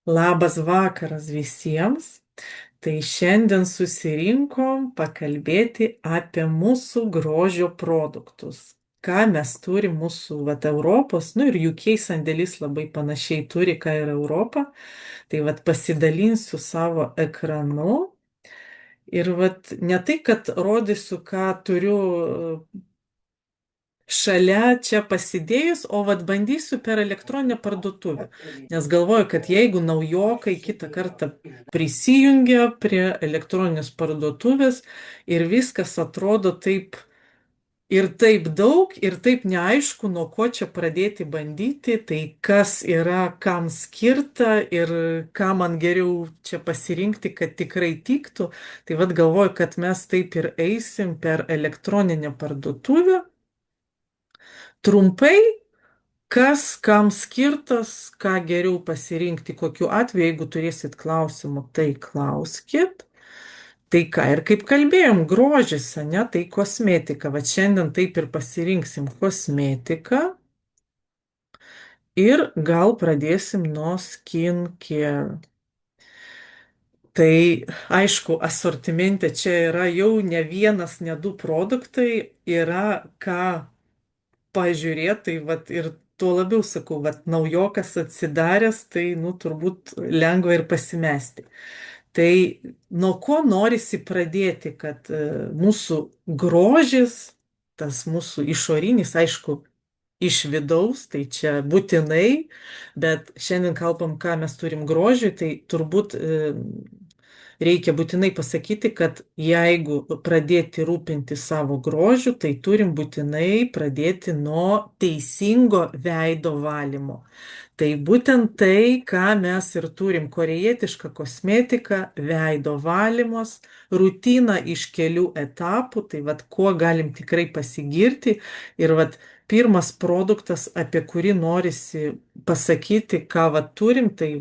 Labas vakaras visiems. Tai šiandien susirinkom pakalbėti apie mūsų grožio produktus. Ką mes turim mūsų Europos, nu ir UK sandėlis labai panašiai turi, ką ir Europa. Tai pasidalinsiu savo ekranu ir ne tai, kad rodysiu, ką turiu šalia čia pasidėjus, o bandysiu per elektroninę parduotuvę. Nes galvoju, kad jeigu naujokai kitą kartą prisijungia prie elektroninės parduotuvės ir viskas atrodo taip daug ir taip neaišku, nuo ko čia pradėti bandyti, tai kas yra kam skirta ir ką man geriau čia pasirinkti, kad tikrai tiktų. Tai galvoju, kad mes taip ir eisim per elektroninę parduotuvę. Trumpai, kas kam skirtas, ką geriau pasirinkti, kokiu atveju, jeigu turėsit klausimų, tai klauskit. Tai ką ir kaip kalbėjom, grožis, ne, tai kosmetika. Va šiandien taip ir pasirinksim kosmetiką. Ir gal pradėsim nuo skincare. Tai aišku, asortimente čia yra jau ne vienas, ne du produktai, yra ką pažiūrėti, tai ir tuo labiau sakau, naujokas atsidaręs, tai, turbūt lengva ir pasimesti. Tai nuo ko norisi pradėti, kad mūsų grožis, tas mūsų išorinis, aišku, iš vidaus, tai čia būtinai, bet šiandien kalbam, ką mes turim grožiui, tai turbūt reikia būtinai pasakyti, kad jeigu pradėti rūpinti savo grožiu, tai turim būtinai pradėti nuo teisingo veido valymo. Tai būtent tai, ką mes ir turim - korejietiška kosmetika, veido valymas, rutina iš kelių etapų, tai kuo galim tikrai pasigirti. Ir pirmas produktas, apie kurį norisi pasakyti, ką turim, tai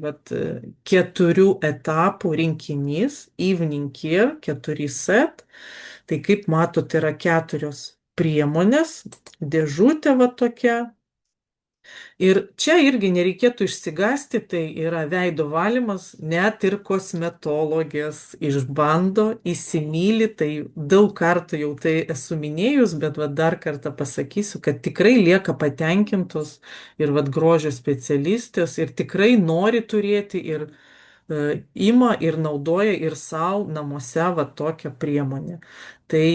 4 etapų rinkinys, Evening Care 4 set. Tai kaip matot, yra 4 priemonės, dėžutė tokia. Ir čia irgi nereikėtų išsigąsti, tai yra veido valymas, net ir kosmetologės išbando, įsimyli, tai daug kartų jau tai esu minėjus, bet dar kartą pasakysiu, kad tikrai lieka patenkintos ir grožio specialistės ir tikrai nori turėti ir ima ir naudoja ir savo namuose tokią priemonę. Tai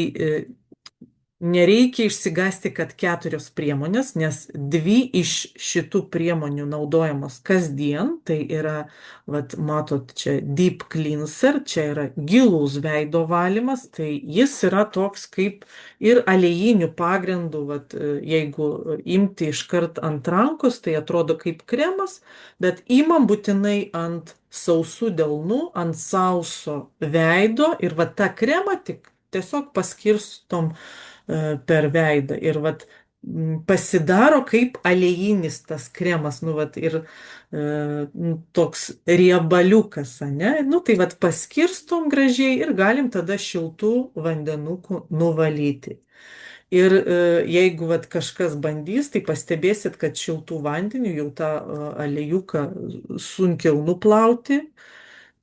nereikia išsigąsti, kad 4 priemonės, nes 2 iš šitų priemonių naudojamos kasdien. Tai yra, matot, čia Deep Cleanser, čia yra gilus veido valymas, tai jis yra toks kaip ir aliejinių pagrindų, jeigu imti iškart ant rankos, tai atrodo kaip kremas, bet imam būtinai ant sausų delnų, ant sauso veido ir tą kremą tik tiesiog paskirstom per veidą. Ir pasidaro kaip aliejinis tas kremas, ir toks riebaliukas, ne? Tai paskirstom gražiai ir galim tada šiltų vandenukų nuvalyti. Ir jeigu kažkas bandys, tai pastebėsit, kad šiltų vandenių jau tą aliejuką sunkiau nuplauti.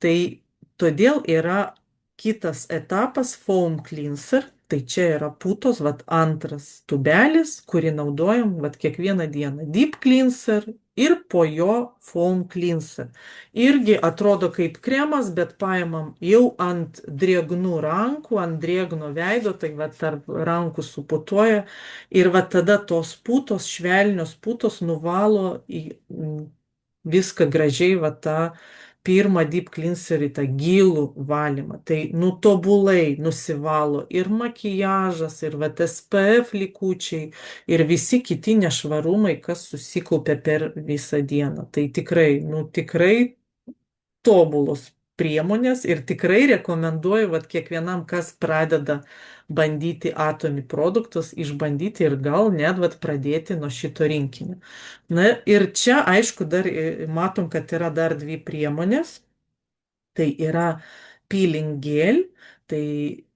Tai todėl yra kitas etapas foam cleanser. Tai čia yra putos, antras tubelis, kurį naudojam kiekvieną dieną. Deep cleanser ir po jo foam cleanser. Irgi atrodo kaip kremas, bet paimam jau ant drėgnų rankų, ant drėgno veido, tai tarp rankų suputuoja. Ir tada tos putos, švelnios putos nuvalo į viską gražiai, tą pirmą deep cleanserį, tą gilų valymą. Tai tobulai nusivalo ir makiažas, ir SPF likučiai, ir visi kiti nešvarumai, kas susikaupia per visą dieną. Tai tikrai, tikrai tobulos priemonės ir tikrai rekomenduoju kiekvienam, kas pradeda bandyti Atomy produktus, išbandyti ir gal net pradėti nuo šito rinkinio. Na ir čia, aišku, dar matom, kad yra dar 2 priemonės. Tai yra peeling gel, Tai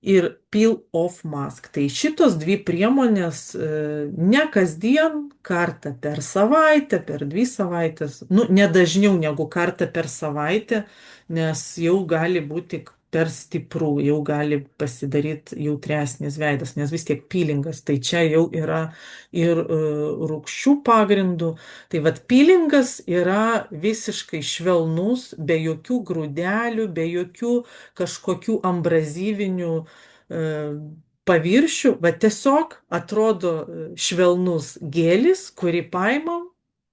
ir peel off mask. Tai šitos dvi priemonės ne kasdien, kartą per savaitę, per 2 savaitės, nu, nedažniau negu kartą per savaitę, nes jau gali būti per stipru, jau gali pasidaryti jautresnis veidas, nes vis tiek pilingas, tai čia jau yra ir rūgščių pagrindų. Tai vad pilingas yra visiškai švelnus, be jokių grūdelių, be jokių kažkokių ambrazyvinių paviršių, va tiesiog atrodo švelnus gėlis, kurį paimam,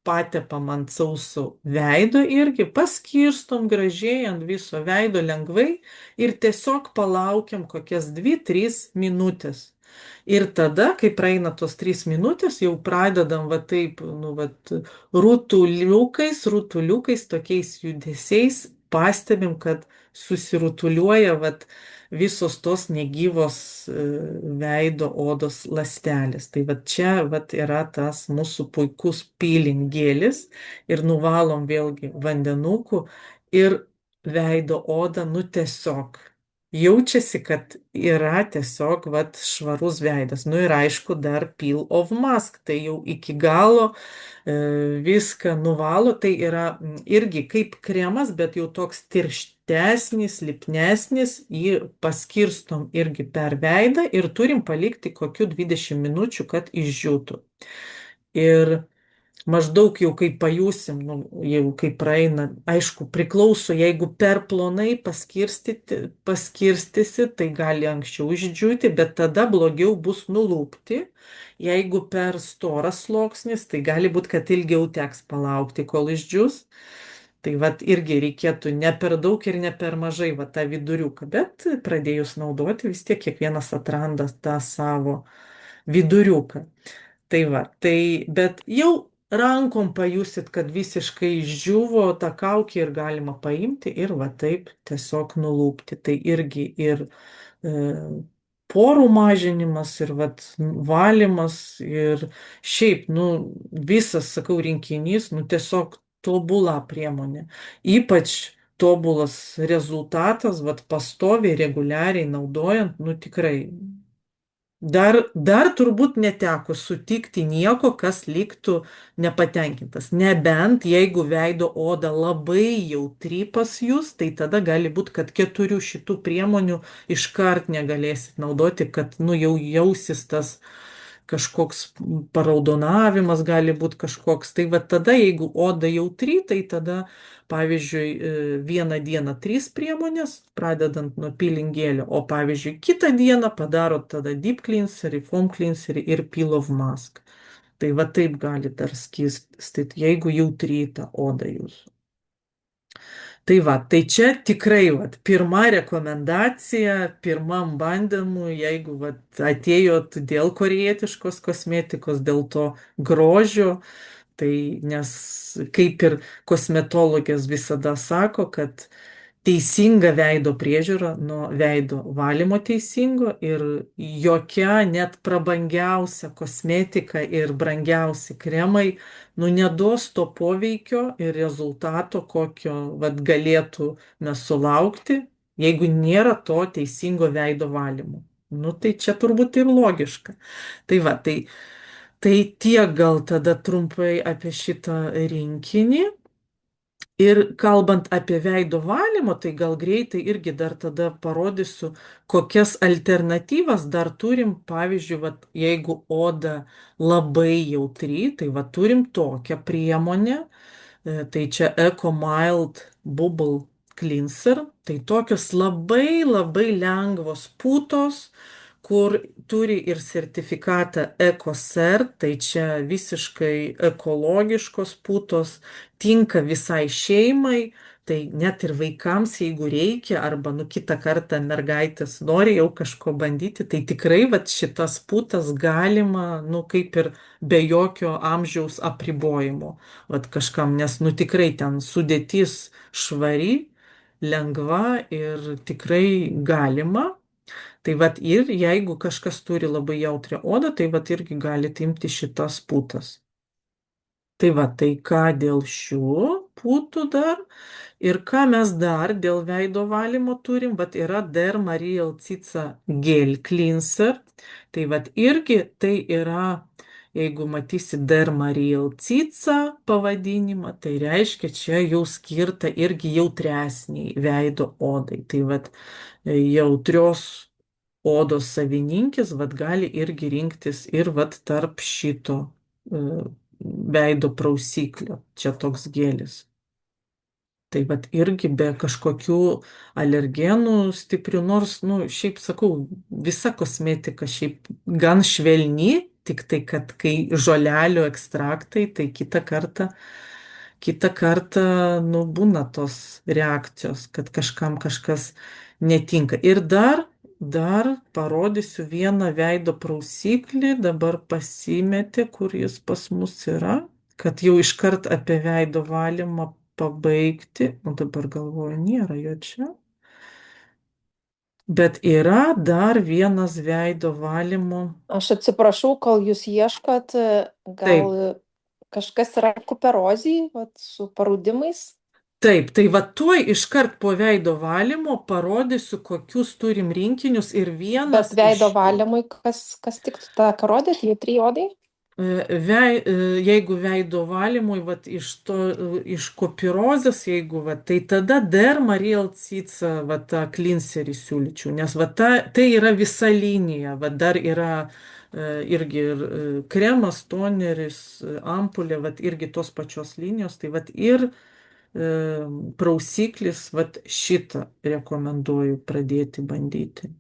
patepam ant sauso veido irgi, paskirstom gražiai ant viso veido lengvai ir tiesiog palaukiam kokias 2-3 minutės. Ir tada, kai praeina tos 3 minutės, jau pradedam va taip, nu, va, rutuliukais, tokiais judesiais, pastebim, kad susirutuliuoja vat, visos tos negyvos veido odos ląstelės. Tai vat čia vat, yra tas mūsų puikus pilingėlis ir nuvalom vėlgi vandenuku ir veido oda, nu tiesiog jaučiasi, kad yra tiesiog vat, švarus veidas. Nu ir aišku, dar peel of mask, tai jau iki galo viską nuvalo, tai yra irgi kaip kremas, bet jau toks tirštesnis, lipnesnis, jį paskirstom irgi per veidą ir turim palikti kokių 20 minučių, kad išdžiūtų. Ir maždaug jau kai pajusim, nu, jau kai praeina, aišku, priklauso, jeigu per plonai paskirstysi, tai gali anksčiau išdžiūti, bet tada blogiau bus nulūpti. Jeigu per storas sluoksnis, tai gali būti, kad ilgiau teks palaukti, kol išdžius. Tai vat irgi reikėtų ne per daug ir ne per mažai va tą viduriuką, bet pradėjus naudoti vis tiek kiekvienas atranda tą savo viduriuką. Tai va, tai, bet jau rankom pajusit, kad visiškai išdžiuvo ta kaukė ir galima paimti ir va taip tiesiog nulūpti. Tai irgi ir porų mažinimas, ir vat, valymas, ir šiaip, nu, visas, sakau, rinkinys, nu, tiesiog tobula priemonė. Ypač tobulas rezultatas, vat, pastoviai, reguliariai naudojant, nu, tikrai. Dar turbūt neteko sutikti nieko, kas liktų nepatenkintas. Nebent jeigu veido oda labai jautri pas jūs, tai tada gali būti, kad 4 šitų priemonių iškart negalėsit naudoti, kad nu jau jausis tas kažkoks paraudonavimas, gali būti kažkoks. Tai va tada, jeigu oda jautri, tai tada, pavyzdžiui, vieną dieną 3 priemonės, pradedant nuo pilingėlio, o pavyzdžiui, kitą dieną padarot tada deep cleanserį, foam cleanserį ir peel of mask. Tai va taip gali dar skirstyti, jeigu jautri ta oda jūsų. Tai va, tai čia tikrai va, pirma rekomendacija, pirmam bandymui, jeigu va, atėjot dėl korėjietiškos kosmetikos, dėl to grožio, tai nes kaip ir kosmetologės visada sako, kad teisinga veido priežiūra nuo veido valymo teisingo ir jokia net prabangiausia kosmetika ir brangiausi kremai, nu, neduos to poveikio ir rezultato, kokio vat, galėtume sulaukti, jeigu nėra to teisingo veido valymo. Nu, tai čia turbūt ir logiška. Tai va, tai tiek gal tada trumpai apie šitą rinkinį. Ir kalbant apie veido valymą, tai gal greitai irgi dar tada parodysiu, kokias alternatyvas dar turim. Pavyzdžiui, vat, jeigu oda labai jautri, tai va turim tokią priemonę. Tai čia Eco Mild Bubble Cleanser. Tai tokios labai labai lengvos putos, kur turi ir sertifikatą EcoCert, tai čia visiškai ekologiškos putos, tinka visai šeimai, tai net ir vaikams, jeigu reikia, arba nu kitą kartą mergaitės nori jau kažko bandyti, tai tikrai vat, šitas putas galima, nu kaip ir be jokio amžiaus apribojimo, vat kažkam, nes nu tikrai ten sudėtis švari, lengva ir tikrai galima. Tai vat ir jeigu kažkas turi labai jautrią odą, tai vat irgi gali imti šitas putas. Tai va, tai ką dėl šių? putų dar. Ir ką mes dar dėl veido valymo turim, vat yra Derma Real Cica Gel Cleanser. Tai vat irgi tai yra, jeigu matysi Derma Real Cica pavadinimą, tai reiškia, čia jau skirta irgi jautresniai veido odai. Tai vat jautrios odos savininkis vat gali irgi rinktis ir vat tarp šito e, veido prausiklio. Čia toks gėlis. Tai vat irgi be kažkokių alergenų stiprių, nors, nu, šiaip sakau, visa kosmetika šiaip gan švelni, tik tai, kad kai žolelių ekstraktai, tai kitą kartą, nu, būna tos reakcijos, kad kažkam kažkas netinka. Ir dar parodysiu vieną veido prausiklį, dabar pasimetė, kur jis pas mus yra, kad jau iškart apie veido valymą pabaigti. O dabar galvoju, nėra jo čia. Bet yra dar vienas veido valymo. Aš atsiprašau, kol jūs ieškot, gal Taip, kažkas yra kuperozijai, vat, su parūdimais, taip, tai va tuoj iškart po veido valymo parodysiu, kokius turim rinkinius ir vienas bet veido iš jų. valymui kas tiktų tą, ką rodėt, jautri odai? Jeigu veido valymui, vat, iš kopirozės, jeigu, vat, tai tada Derma Real Cica, vat, tą klinserį siūlyčiau, nes vat, tai yra visa linija, vat, dar yra irgi ir kremas, toneris, ampulė, vat, irgi tos pačios linijos, tai vat, ir prausiklis, vat, šitą rekomenduoju pradėti bandyti.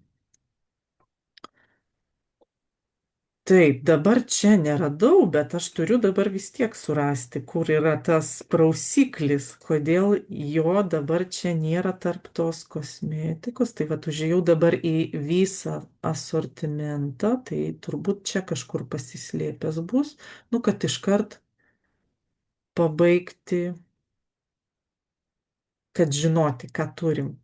Taip, dabar čia neradau, bet aš turiu dabar vis tiek surasti, kur yra tas prausiklis, kodėl jo dabar čia nėra tarp tos kosmetikos. Tai va, užėjau dabar į visą asortimentą, tai turbūt čia kažkur pasislėpęs bus, nu, kad iškart pabaigti, kad žinoti, ką turim.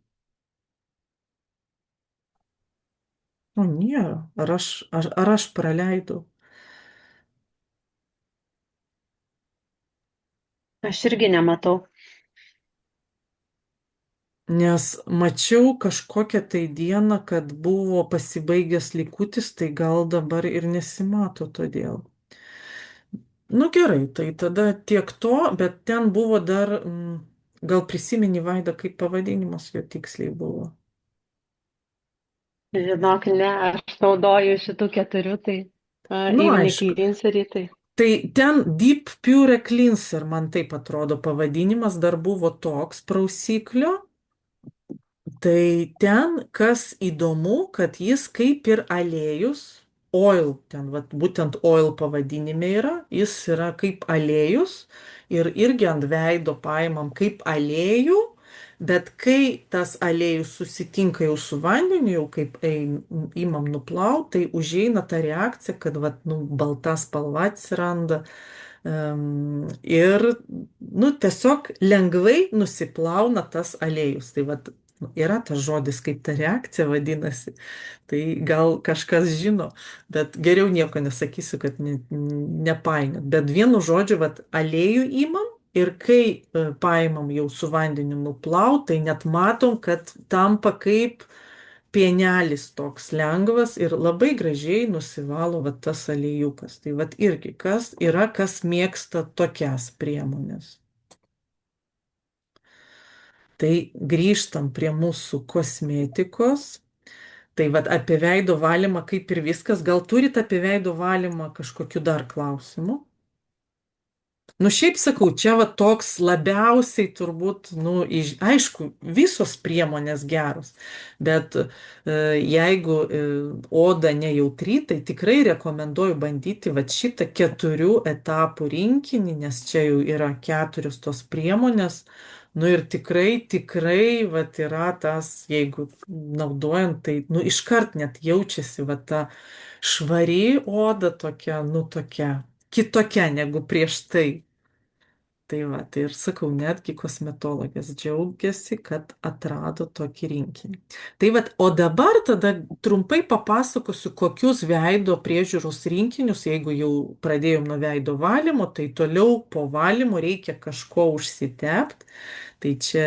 O nėra, ar aš praleidau? Aš irgi nematau. Nes mačiau kažkokią tai dieną, kad buvo pasibaigęs likutis, tai gal dabar ir nesimato todėl. Nu gerai, tai tada tiek to, bet ten buvo dar, gal prisimeni Vaida, kaip pavadinimas jo tiksliai buvo. Žinok, ne, aš naudoju šitų keturių, tai Nu Evening aišku, Cleanserį, tai tai ten Deep Pure Cleanser, man taip atrodo pavadinimas, dar buvo toks prausiklio. Tai ten, kas įdomu, kad jis kaip ir aliejus, oil, ten vat, būtent oil pavadinime yra, jis yra kaip aliejus ir irgi ant veido paimam kaip aliejų, bet kai tas aliejus susitinka jau su vandeniu, jau kaip imam nuplaut, tai užeina ta reakcija, kad vat, nu, balta spalva atsiranda. Ir nu, tiesiog lengvai nusiplauna tas aliejus. Tai vat, yra tas žodis, kaip ta reakcija vadinasi. Tai gal kažkas žino, bet geriau nieko nesakysiu, kad nepainiot. Bet vienu žodžiu, vat, aliejų įmam ir kai paimam jau su vandeniu nuplaut, tai net matom, kad tampa kaip pienelis toks lengvas ir labai gražiai nusivalo vat, tas aliejukas. Tai vat irgi kas yra, kas mėgsta tokias priemonės. Tai grįžtam prie mūsų kosmetikos. Tai vad apie veido valymą kaip ir viskas. Gal turit apie veido valymą kažkokiu dar klausimu? Nu šiaip sakau, čia va toks labiausiai turbūt, nu, aišku, visos priemonės geros, bet jeigu oda nejautri, tai tikrai rekomenduoju bandyti va šitą 4 etapų rinkinį, nes čia jau yra 4 tos priemonės. Nu ir tikrai, va yra tas, jeigu naudojant, tai, nu, iškart net jaučiasi va ta švari oda tokia, nu, tokia kitokia negu prieš tai. Tai va, tai ir sakau, netgi kosmetologės džiaugiasi, kad atrado tokį rinkinį. Tai va, o dabar tada trumpai papasakosiu, kokius veido priežiūros rinkinius, jeigu jau pradėjom nuo veido valymo, tai toliau po valymo reikia kažko užsitepti. Tai čia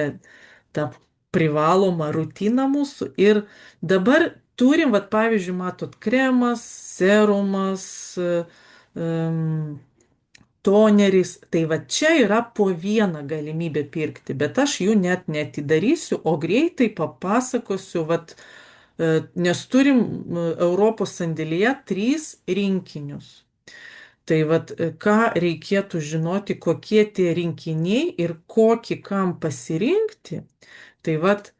ta privaloma rutina mūsų. Ir dabar turim, va, pavyzdžiui, matot, kremas, serumas, um, toneris. Tai va čia yra po vieną galimybę pirkti, bet aš jų net netidarysiu, o greitai papasakosiu, vat, nes turim Europos sandėlyje 3 rinkinius. Tai vat, ką reikėtų žinoti, kokie tie rinkiniai ir kokį kam pasirinkti. Tai vat,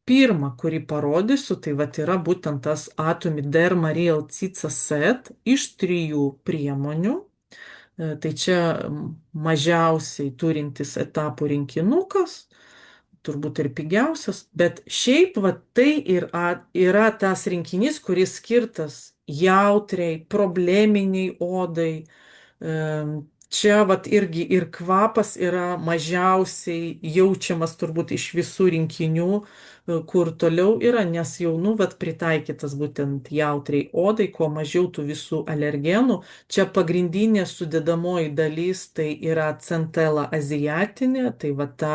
pirmą, kurį parodysiu, tai vat yra būtent tas Atomy Derma Real Cica Set iš 3 priemonių. Tai čia mažiausiai turintis etapų rinkinukas, turbūt ir pigiausias, bet šiaip va, tai yra tas rinkinys, kuris skirtas jautriai, probleminiai odai. Čia vat irgi ir kvapas yra mažiausiai jaučiamas turbūt iš visų rinkinių, kur toliau yra, nes jau, nu, vat pritaikytas būtent jautriai odai, kuo mažiau tų visų alergenų. Čia pagrindinė sudedamoji dalis tai yra centela azijatinė, tai va ta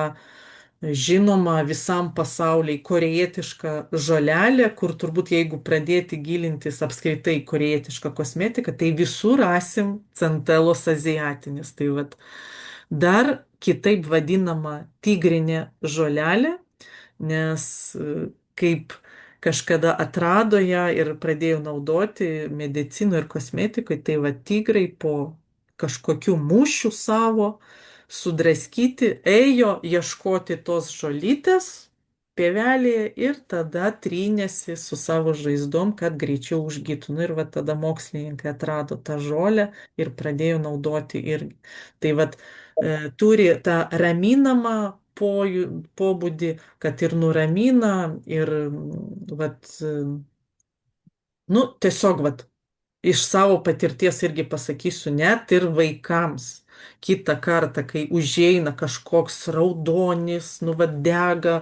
žinoma visam pasauliai korejietiška žolelė, kur turbūt jeigu pradėti gilintis apskritai korejietišką kosmetiką, tai visur rasim centelos azijatinės. Tai vat dar kitaip vadinama tigrinė žolelė, nes kaip kažkada atrado ją ir pradėjo naudoti medicinoje ir kosmetikoje, tai va tigrai po kažkokių mūšių savo sudraskyti, ėjo ieškoti tos žolytės pievelėje ir tada trynėsi su savo žaizdom, kad greičiau užgytų. Nu ir va tada mokslininkai atrado tą žolę ir pradėjo naudoti irgi. Tai va turi tą raminamą pobūdį, kad ir nuramina, ir vat, nu, tiesiog vat, iš savo patirties irgi pasakysiu, net ir vaikams. Kitą kartą, kai užeina kažkoks raudonis, nu vad dega,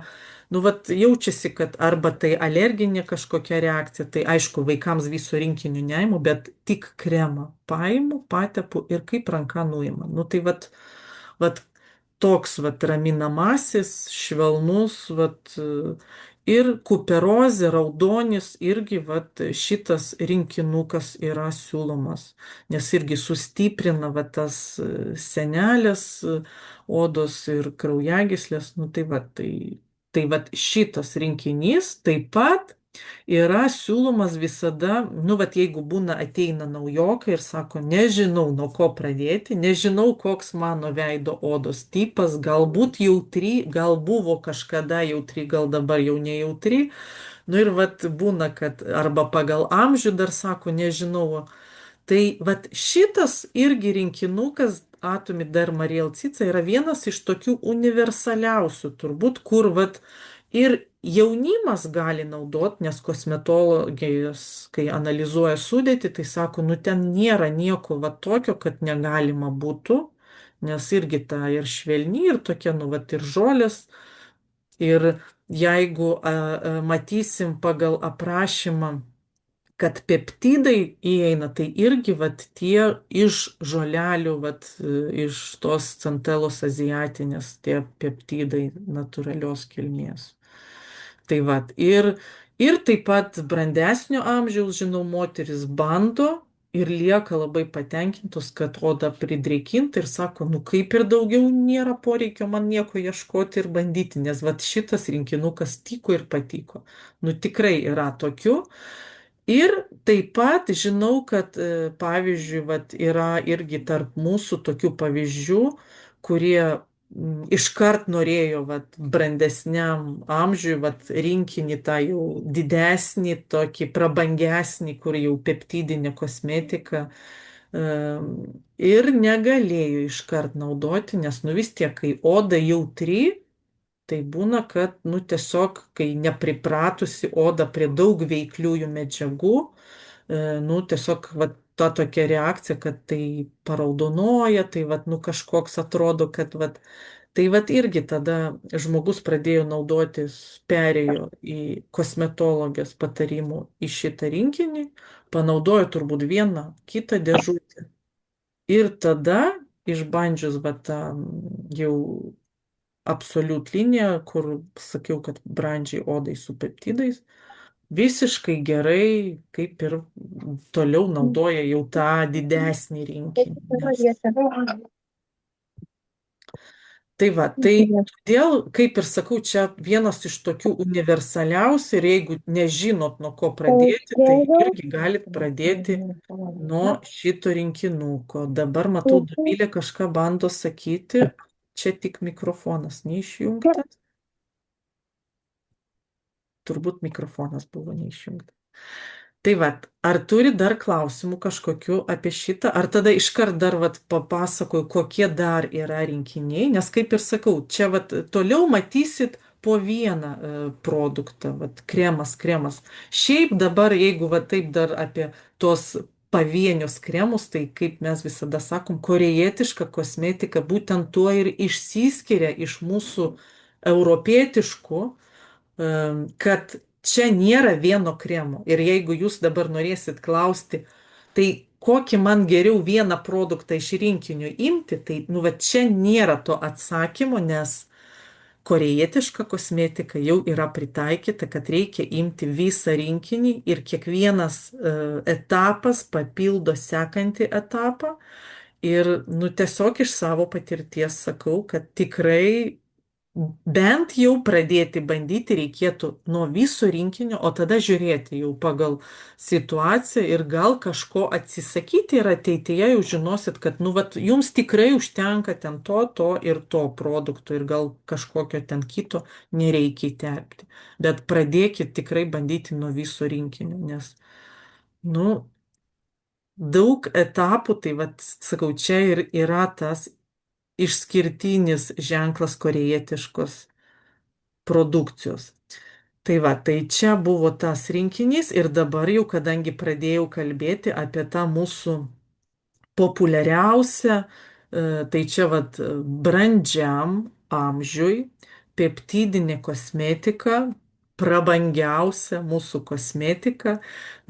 nu vad jaučiasi, kad arba tai alerginė kažkokia reakcija, tai aišku, vaikams viso rinkinių neimu, bet tik kremą paimu, patepu ir kaip ranka nuima. Nu tai vad toks vat raminamasis, švelnus, vat ir kuperozė, raudonis irgi vat šitas rinkinukas yra siūlomas, nes irgi sustiprina vat tas senelės odos ir kraujagyslės, nu tai vat šitas rinkinys taip pat yra siūlomas visada, nu, vat jeigu būna ateina naujokai ir sako, nežinau, nuo ko pradėti, nežinau, koks mano veido odos tipas, galbūt jautri, gal buvo kažkada jautri, gal dabar jau nejautri. Nu ir vat būna, kad arba pagal amžių dar sako, nežinau. Tai vat šitas irgi rinkinukas Atomy Derma Real Cica yra vienas iš tokių universaliausių turbūt, kur vat ir jaunimas gali naudoti, nes kosmetologijos, kai analizuoja sudėtį, tai sako, nu ten nėra nieko va tokio, kad negalima būtų, nes irgi ta ir švelni, ir tokia, nu va, ir žolės. Ir jeigu matysim pagal aprašymą, kad peptidai įeina, tai irgi vat tie iš žolelių, vat iš tos centelos azijatinės, tie peptidai natūralios kilmės. Tai vat, ir taip pat brandesnio amžiaus, žinau, moteris bando ir lieka labai patenkintos, kad oda pridrėkinta ir sako, nu kaip ir daugiau nėra poreikio man nieko ieškoti ir bandyti, nes vat šitas rinkinukas tiko ir patiko. Nu tikrai yra tokių. Ir taip pat žinau, kad pavyzdžiui, vat, yra irgi tarp mūsų tokių pavyzdžių, kurie iškart norėjo vat, brandesniam amžiui vat, rinkinį tą jau didesnį, tokį prabangesnį, kur jau peptidinė kosmetika. Ir negalėjo iškart naudoti, nes nu vis tiek, kai oda jautri, tai būna, kad, nu, tiesiog, kai nepripratusi oda prie daug veikliųjų medžiagų, nu, tiesiog, va, ta tokia reakcija, kad tai paraudonuoja, tai vat, nu kažkoks atrodo, kad vat, tai vat irgi tada žmogus pradėjo naudotis, perėjo į kosmetologės patarimų į šitą rinkinį, panaudojo turbūt vieną, kitą dėžutę. Ir tada, išbandžius va tą jau absoliut liniją, kur sakiau, kad brandžiai odai su peptidais, visiškai gerai, kaip ir toliau naudoja jau tą didesnį rinkinį. Tai va, tai todėl, kaip ir sakau, čia vienas iš tokių universaliausių ir jeigu nežinot, nuo ko pradėti, tai irgi galit pradėti nuo šito rinkinuko. Dabar matau, Dovilė kažką bando sakyti, čia tik mikrofonas neišjungtas. Turbūt mikrofonas buvo neišjungtas. Tai va, ar turi dar klausimų kažkokiu apie šitą, ar tada iškart dar vat, papasakoju, kokie dar yra rinkiniai, nes kaip ir sakau, čia vat, toliau matysit po vieną produktą, vat, kremas. Šiaip dabar, jeigu vat, taip dar apie tos pavienius kremus, tai kaip mes visada sakom, korejietiška kosmetika būtent tuo ir išsiskiria iš mūsų europietiškų, kad čia nėra vieno kremo. Ir jeigu jūs dabar norėsit klausti, tai kokį man geriau vieną produktą iš rinkinio imti, tai nu, va, čia nėra to atsakymo, nes korejietiška kosmetika jau yra pritaikyta, kad reikia imti visą rinkinį ir kiekvienas etapas papildo sekantį etapą. Ir nu, tiesiog iš savo patirties sakau, kad tikrai bent jau pradėti bandyti reikėtų nuo viso rinkinio, o tada žiūrėti jau pagal situaciją ir gal kažko atsisakyti ir ateityje jau žinosit, kad nu, vat, jums tikrai užtenka ten to ir to produkto ir gal kažkokio ten kito nereikia įterpti. Bet pradėkit tikrai bandyti nuo viso rinkinio, nes, nu, daug etapų, tai vat, sakau, čia ir yra tas išskirtinis ženklas korejietiškos produkcijos. Tai va, tai čia buvo tas rinkinys ir dabar jau, kadangi pradėjau kalbėti apie tą mūsų populiariausią, tai čia vat brandžiam amžiui, peptidinė kosmetika, prabangiausia mūsų kosmetika,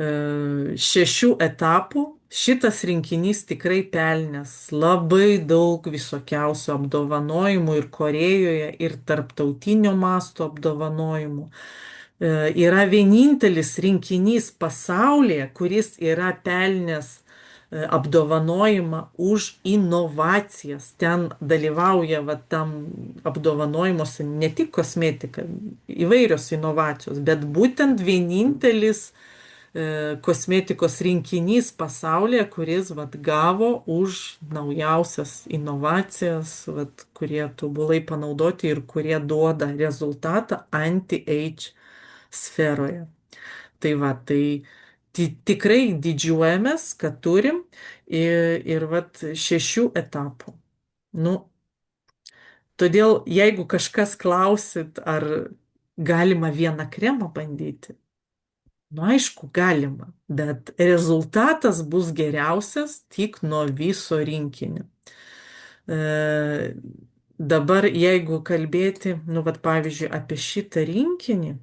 6 etapų. Šitas rinkinys tikrai pelnęs labai daug visokiausių apdovanojimų ir Korejoje, ir tarptautinio masto apdovanojimų. Yra vienintelis rinkinys pasaulyje, kuris yra pelnęs apdovanojimą už inovacijas. Ten dalyvauja va, tam apdovanojimuose ne tik kosmetika, įvairios inovacijos, bet būtent vienintelis kosmetikos rinkinys pasaulyje, kuris vat, gavo už naujausias inovacijas, vat, kurie tobulai panaudoti ir kurie duoda rezultatą anti-age sferoje. Tai va, tai tikrai didžiuojamės, kad turim ir vat 6 etapų. Nu, todėl jeigu kažkas klausit, ar galima vieną kremą bandyti, nu aišku, galima, bet rezultatas bus geriausias tik nuo viso rinkinio. Dabar jeigu kalbėti, nu, vat, pavyzdžiui, apie šitą rinkinį,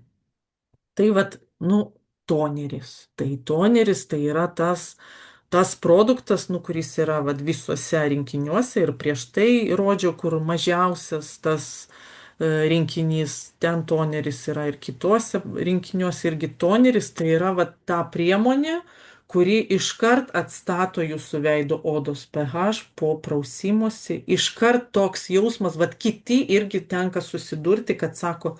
tai vat, nu, toneris. Tai toneris tai yra tas produktas, nu, kuris yra vat, visuose rinkiniuose ir prieš tai rodžiau, kur mažiausias tas rinkinys, ten toneris yra ir kituose rinkiniuose irgi toneris, tai yra vat, ta priemonė, kuri iškart atstato jūsų veido odos pH po prausimosi. Iškart toks jausmas, vat kiti irgi tenka susidurti, kad sako,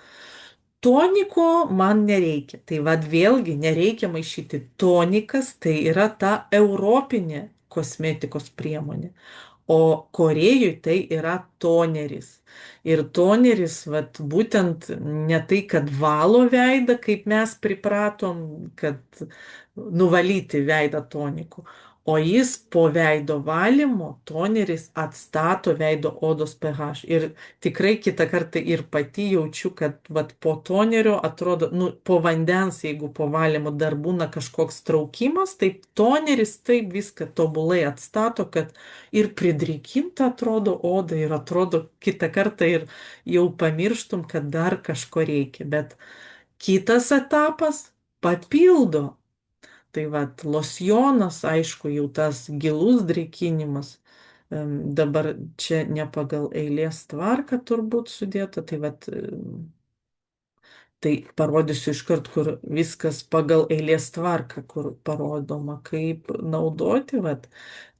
toniko man nereikia. Tai vad vėlgi nereikia maišyti. Tonikas tai yra ta europinė kosmetikos priemonė. O Korejui tai yra toneris. Ir toneris, vat, būtent ne tai, kad valo veidą, kaip mes pripratom, kad nuvalyti veidą toniku, O jis po veido valymo toneris atstato veido odos pH. Ir tikrai kitą kartą ir pati jaučiu, kad vat, po tonerio atrodo, nu, po vandens, jeigu po valymo dar būna kažkoks traukimas, tai toneris taip viską tobulai atstato, kad ir pridrėkinta atrodo oda ir atrodo kitą kartą ir jau pamirštum, kad dar kažko reikia. Bet kitas etapas papildo. Tai vad, losjonas, aišku, jau tas gilus drėkinimas. Dabar čia ne pagal eilės tvarką turbūt sudėta, tai vad, tai parodysiu iškart, kur viskas pagal eilės tvarką, kur parodoma, kaip naudoti. Vat.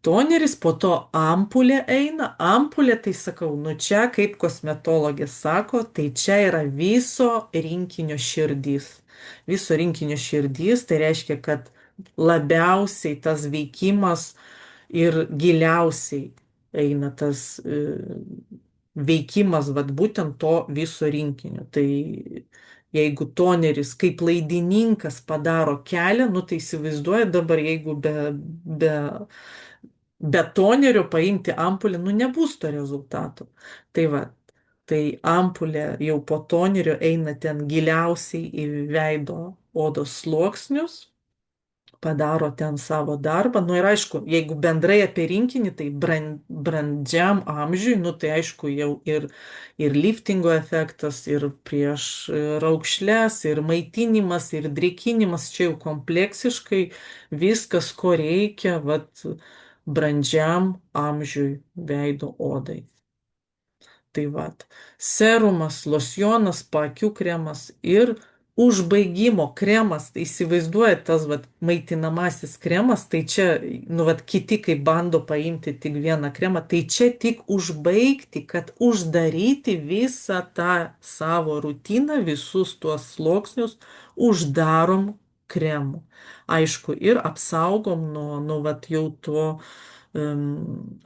Toneris, po to ampulė eina. Ampulė, tai sakau, nu čia, kaip kosmetologė sako, tai čia yra viso rinkinio širdys. Viso rinkinio širdys, tai reiškia, kad labiausiai tas veikimas ir giliausiai eina tas veikimas, vat būtent to viso rinkinio. Tai jeigu toneris kaip laidininkas padaro kelią, nu tai įsivaizduoja dabar, jeigu be tonerio paimti ampulę, nu nebus to rezultato. Tai va, tai ampulė jau po tonerio eina ten giliausiai į veido odos sluoksnius, padaro ten savo darbą. Nu ir aišku, jeigu bendrai apie rinkinį, tai brandžiam amžiui, nu tai aišku, jau ir liftingo efektas, ir prieš raukšles, ir maitinimas, ir drėkinimas, čia jau kompleksiškai viskas, ko reikia, vat, brandžiam amžiui veido odai. Tai vat, serumas, losjonas, paakių kremas ir užbaigimo kremas, tai įsivaizduojat tas vat, maitinamasis kremas, tai čia, nu vat, kiti kaip bando paimti tik vieną kremą, tai čia tik užbaigti, kad uždaryti visą tą savo rutiną, visus tuos sluoksnius, uždarom kremu. Aišku, ir apsaugom nuo vat, jau to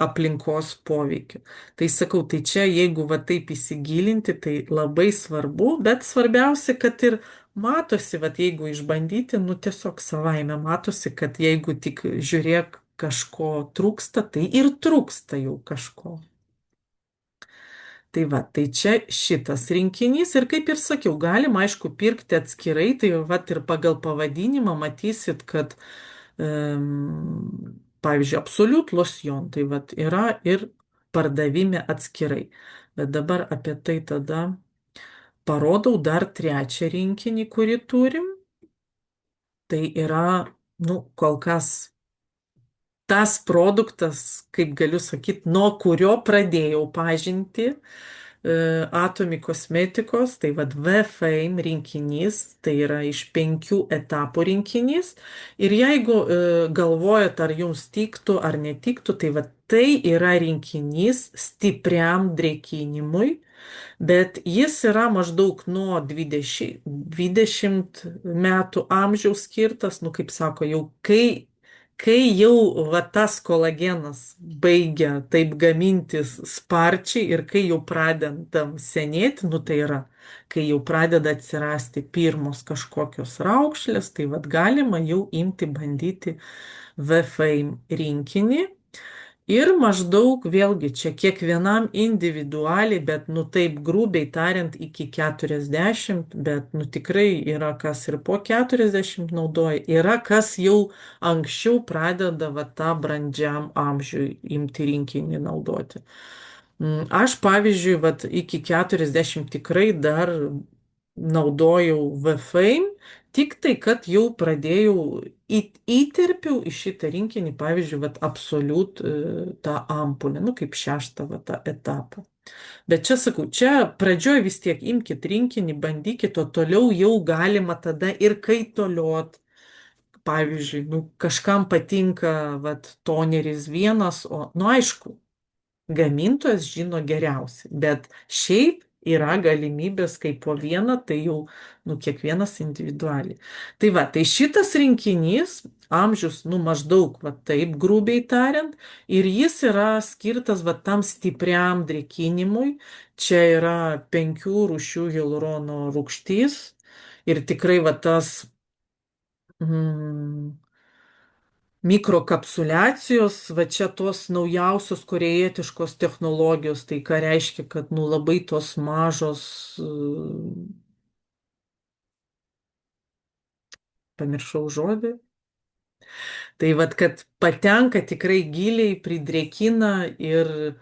aplinkos poveikio. Tai sakau, tai čia jeigu va taip įsigilinti, tai labai svarbu, bet svarbiausia, kad ir matosi, va jeigu išbandyti, nu tiesiog savaime matosi, kad jeigu tik žiūrėk kažko trūksta, tai ir trūksta jau kažko. Tai va, tai čia šitas rinkinys ir kaip ir sakiau, galima aišku pirkti atskirai, tai va ir pagal pavadinimą matysit, kad pavyzdžiui, Absolut Lotion, tai vat yra ir pardavime atskirai. Bet dabar apie tai tada parodau dar trečią rinkinį, kurį turim. Tai yra, nu, kol kas tas produktas, kaip galiu sakyti, nuo kurio pradėjau pažinti Atomy kosmetikos, tai vad V-Fame rinkinys, tai yra iš 5 etapų rinkinys. Ir jeigu galvojat, ar jums tiktų ar netiktų, tai vad tai yra rinkinys stipriam drėkinimui, bet jis yra maždaug nuo 20 metų amžiaus skirtas, nu kaip sako, jau kai jau va, tas kolagenas baigia taip gamintis sparčiai ir kai jau pradedam senėti, nu tai yra, kai jau pradeda atsirasti pirmos kažkokios raukšlės, tai vad galima jau imti bandyti V-Fame rinkinį. Ir maždaug vėlgi čia kiekvienam individualiai, bet nu taip grubiai tariant iki 40, bet nu tikrai yra kas ir po 40 naudoja, yra kas jau anksčiau pradeda va tą brandžiam amžiui imti rinkinį naudoti. Aš pavyzdžiui, vat, iki 40 tikrai dar naudojau V-Fame, tik tai, kad jau pradėjau įterpiau į šitą rinkinį, pavyzdžiui, vat, Absolut tą ampulę, nu kaip 6 va, tą etapą. Bet čia sakau, čia pradžioj vis tiek imkite rinkinį, bandykite, o toliau jau galima tada ir kaitoliot. Pavyzdžiui, nu, kažkam patinka vat, toneris vienas, o, nu aišku, gamintojas žino geriausiai, bet šiaip yra galimybės kaip po vieną, tai jau nu, kiekvienas individualiai. Tai va, tai šitas rinkinys, amžius, nu maždaug, va taip grubiai tariant, ir jis yra skirtas va tam stipriam drėkinimui. Čia yra 5 rūšių hialurono rūgštys ir tikrai va tas mikrokapsuliacijos, va čia tos naujausios korėjietiškos technologijos, tai ką reiškia, kad nu labai tos mažos, pamiršau žodį. Tai vad, kad patenka tikrai giliai, pridrėkina ir,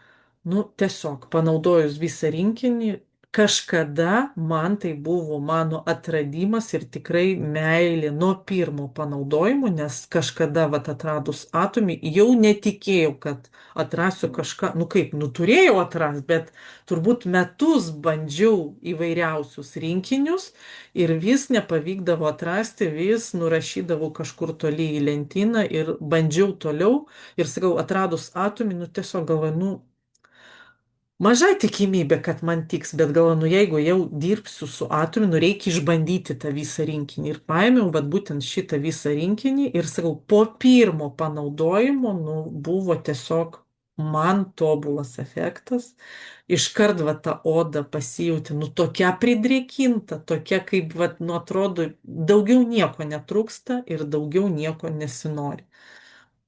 nu, tiesiog panaudojus visą rinkinį, kažkada man tai buvo mano atradimas ir tikrai meilė nuo pirmo panaudojimo, nes kažkada, vat, atradus atomį, jau netikėjau, kad atrasiu kažką, nu kaip, nu turėjau atrasti, bet turbūt metus bandžiau įvairiausius rinkinius ir vis nepavykdavo atrasti, vis nurašydavau kažkur toli į lentyną ir bandžiau toliau ir sakau, atradus atomį, nu tiesiog galvoju, nu, maža tikimybė, kad man tiks, bet galvoju, nu jeigu jau dirbsiu su atomu, nu reikia išbandyti tą visą rinkinį. Ir paėmiau, bet būtent šitą visą rinkinį ir sakau, po pirmo panaudojimo, nu, buvo tiesiog man tobulas efektas. Iškart va ta oda pasijauti, nu tokia pridrėkinta, tokia kaip, va, nu atrodo, daugiau nieko netrūksta ir daugiau nieko nesinori.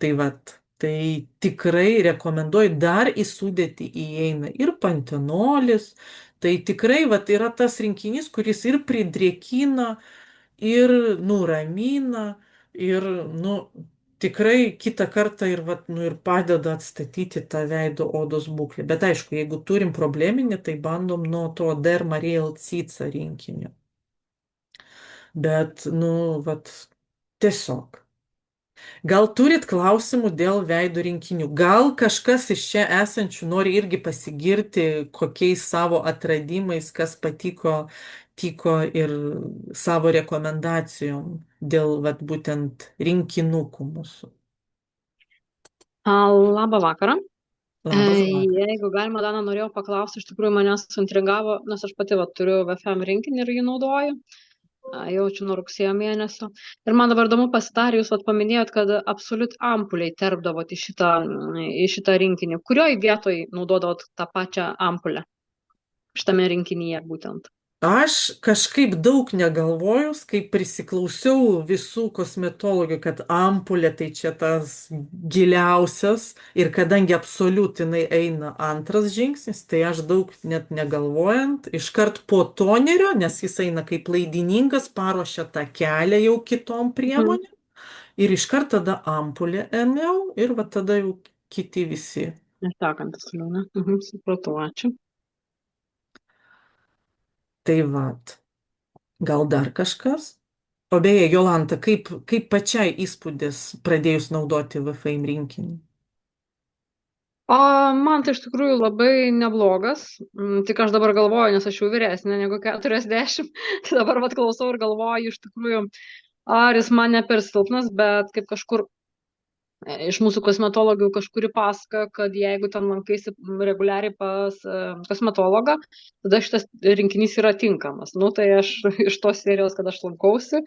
Tai vat, tai tikrai rekomenduoju, dar į sudėtį įeina ir pantenolis, tai tikrai vat yra tas rinkinys, kuris ir pridrėkina, ir nuramina, ir, nu, tikrai kitą kartą ir, vat, nu, ir padeda atstatyti tą veido odos būklę. Bet aišku, jeigu turim probleminį, tai bandom nuo to Derma Real Cica rinkinio. Bet, nu, vat, tiesiog. Gal turit klausimų dėl veido rinkinių? Gal kažkas iš čia esančių nori irgi pasigirti kokiais savo atradimais, kas patiko, tiko ir savo rekomendacijom dėl vat, būtent rinkinukų mūsų. Labą vakarą. Labas vakaras. Jeigu galima, Dana, norėjau paklausti, iš tikrųjų manęs suintrigavo, nes aš pati turiu VFM rinkinį ir jį naudoju. Jaučiu nuo rugsėjo mėnesio. Ir man dabar įdomu pasidarė, jūs paminėjot, kad absoliut ampuliai terpdavot į šitą rinkinį. Kurioj vietoj naudodavot tą pačią ampulę? Šitame rinkinyje būtent. Aš kažkaip daug negalvojus, kai prisiklausiau visų kosmetologų, kad ampulė tai čia tas giliausias ir kadangi absoliutinai eina antras žingsnis, tai aš daug net negalvojant, iškart po tonerio, nes jis eina kaip laidininkas, paruošia tą kelią jau kitom priemonėm ir iškart tada ampulė ėmiau ir va tada jau kiti visi. Nesakantis, ne? Supratau, ačiū. Tai vat, gal dar kažkas? O beje, Jolanta, kaip pačiai įspūdis pradėjus naudoti VFM rinkinį? Man tai iš tikrųjų labai neblogas, tik aš dabar galvoju, nes aš jau vyresnė negu 40, tai dabar klausau ir galvoju iš tikrųjų, ar jis man ne per silpnas, bet kaip kažkur iš mūsų kosmetologų kažkuri pasaka, kad jeigu ten lankaisi reguliariai pas kosmetologą, tada šitas rinkinys yra tinkamas. Nu, tai aš iš tos serijos, kad aš lankausi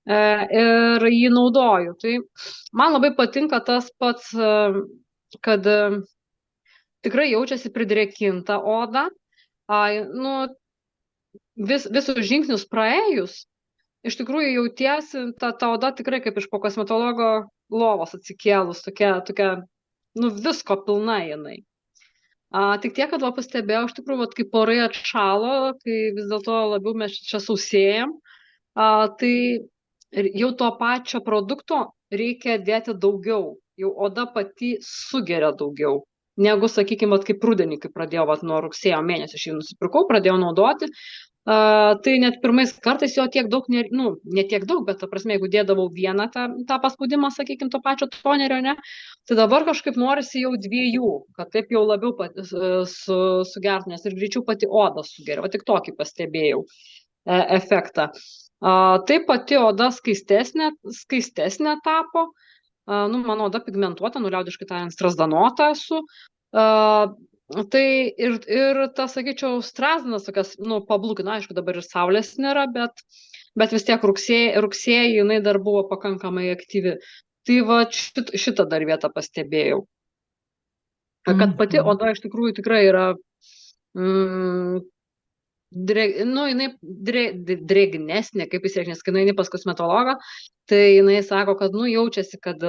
ir jį naudoju. Tai man labai patinka tas pats, kad tikrai jaučiasi pridrėkinta oda. Nu, visus žingsnius praėjus, iš tikrųjų jautiesi, ta oda tikrai kaip iš po kosmetologo lovos atsikėlus, tokia, nu, visko pilna jinai. Tik tiek, kad pastebėjau, iš tikrųjų, kai porai atšalo, kai vis dėlto labiau mes čia sausėjam, tai jau to pačio produkto reikia dėti daugiau, jau oda pati sugeria daugiau, negu, sakykime, kaip rudenį, kai pradėjau nuo rugsėjo mėnesio, aš jį nusipirkau, pradėjau naudoti. Tai net pirmais kartais jo tiek daug, ne tiek daug, bet, ta prasme, jeigu dėdavau vieną tą paspaudimą, sakykime, to pačio tonerio, ne, tai dabar kažkaip norisi jau dviejų, kad taip jau labiau sugertų, nes ir greičiau pati oda sugeria, o tik tokį pastebėjau efektą. Taip pati oda skaistesnė tapo, nu, mano oda pigmentuota, liaudiškai tariant, strazdanota esu. Tai ir tas, sakyčiau, strazdanas tokias, nu, pablūkina, aišku, dabar ir saulės nėra, bet vis tiek rugsėjį jinai dar buvo pakankamai aktyvi. Tai va šitą dar vietą pastebėjau. Kad pati oda iš tikrųjų tikrai yra nu, jinai drėgnesnė, kaip jis reikia, nes kai nueini pas kosmetologą, tai jinai sako, kad, nu, jaučiasi, kad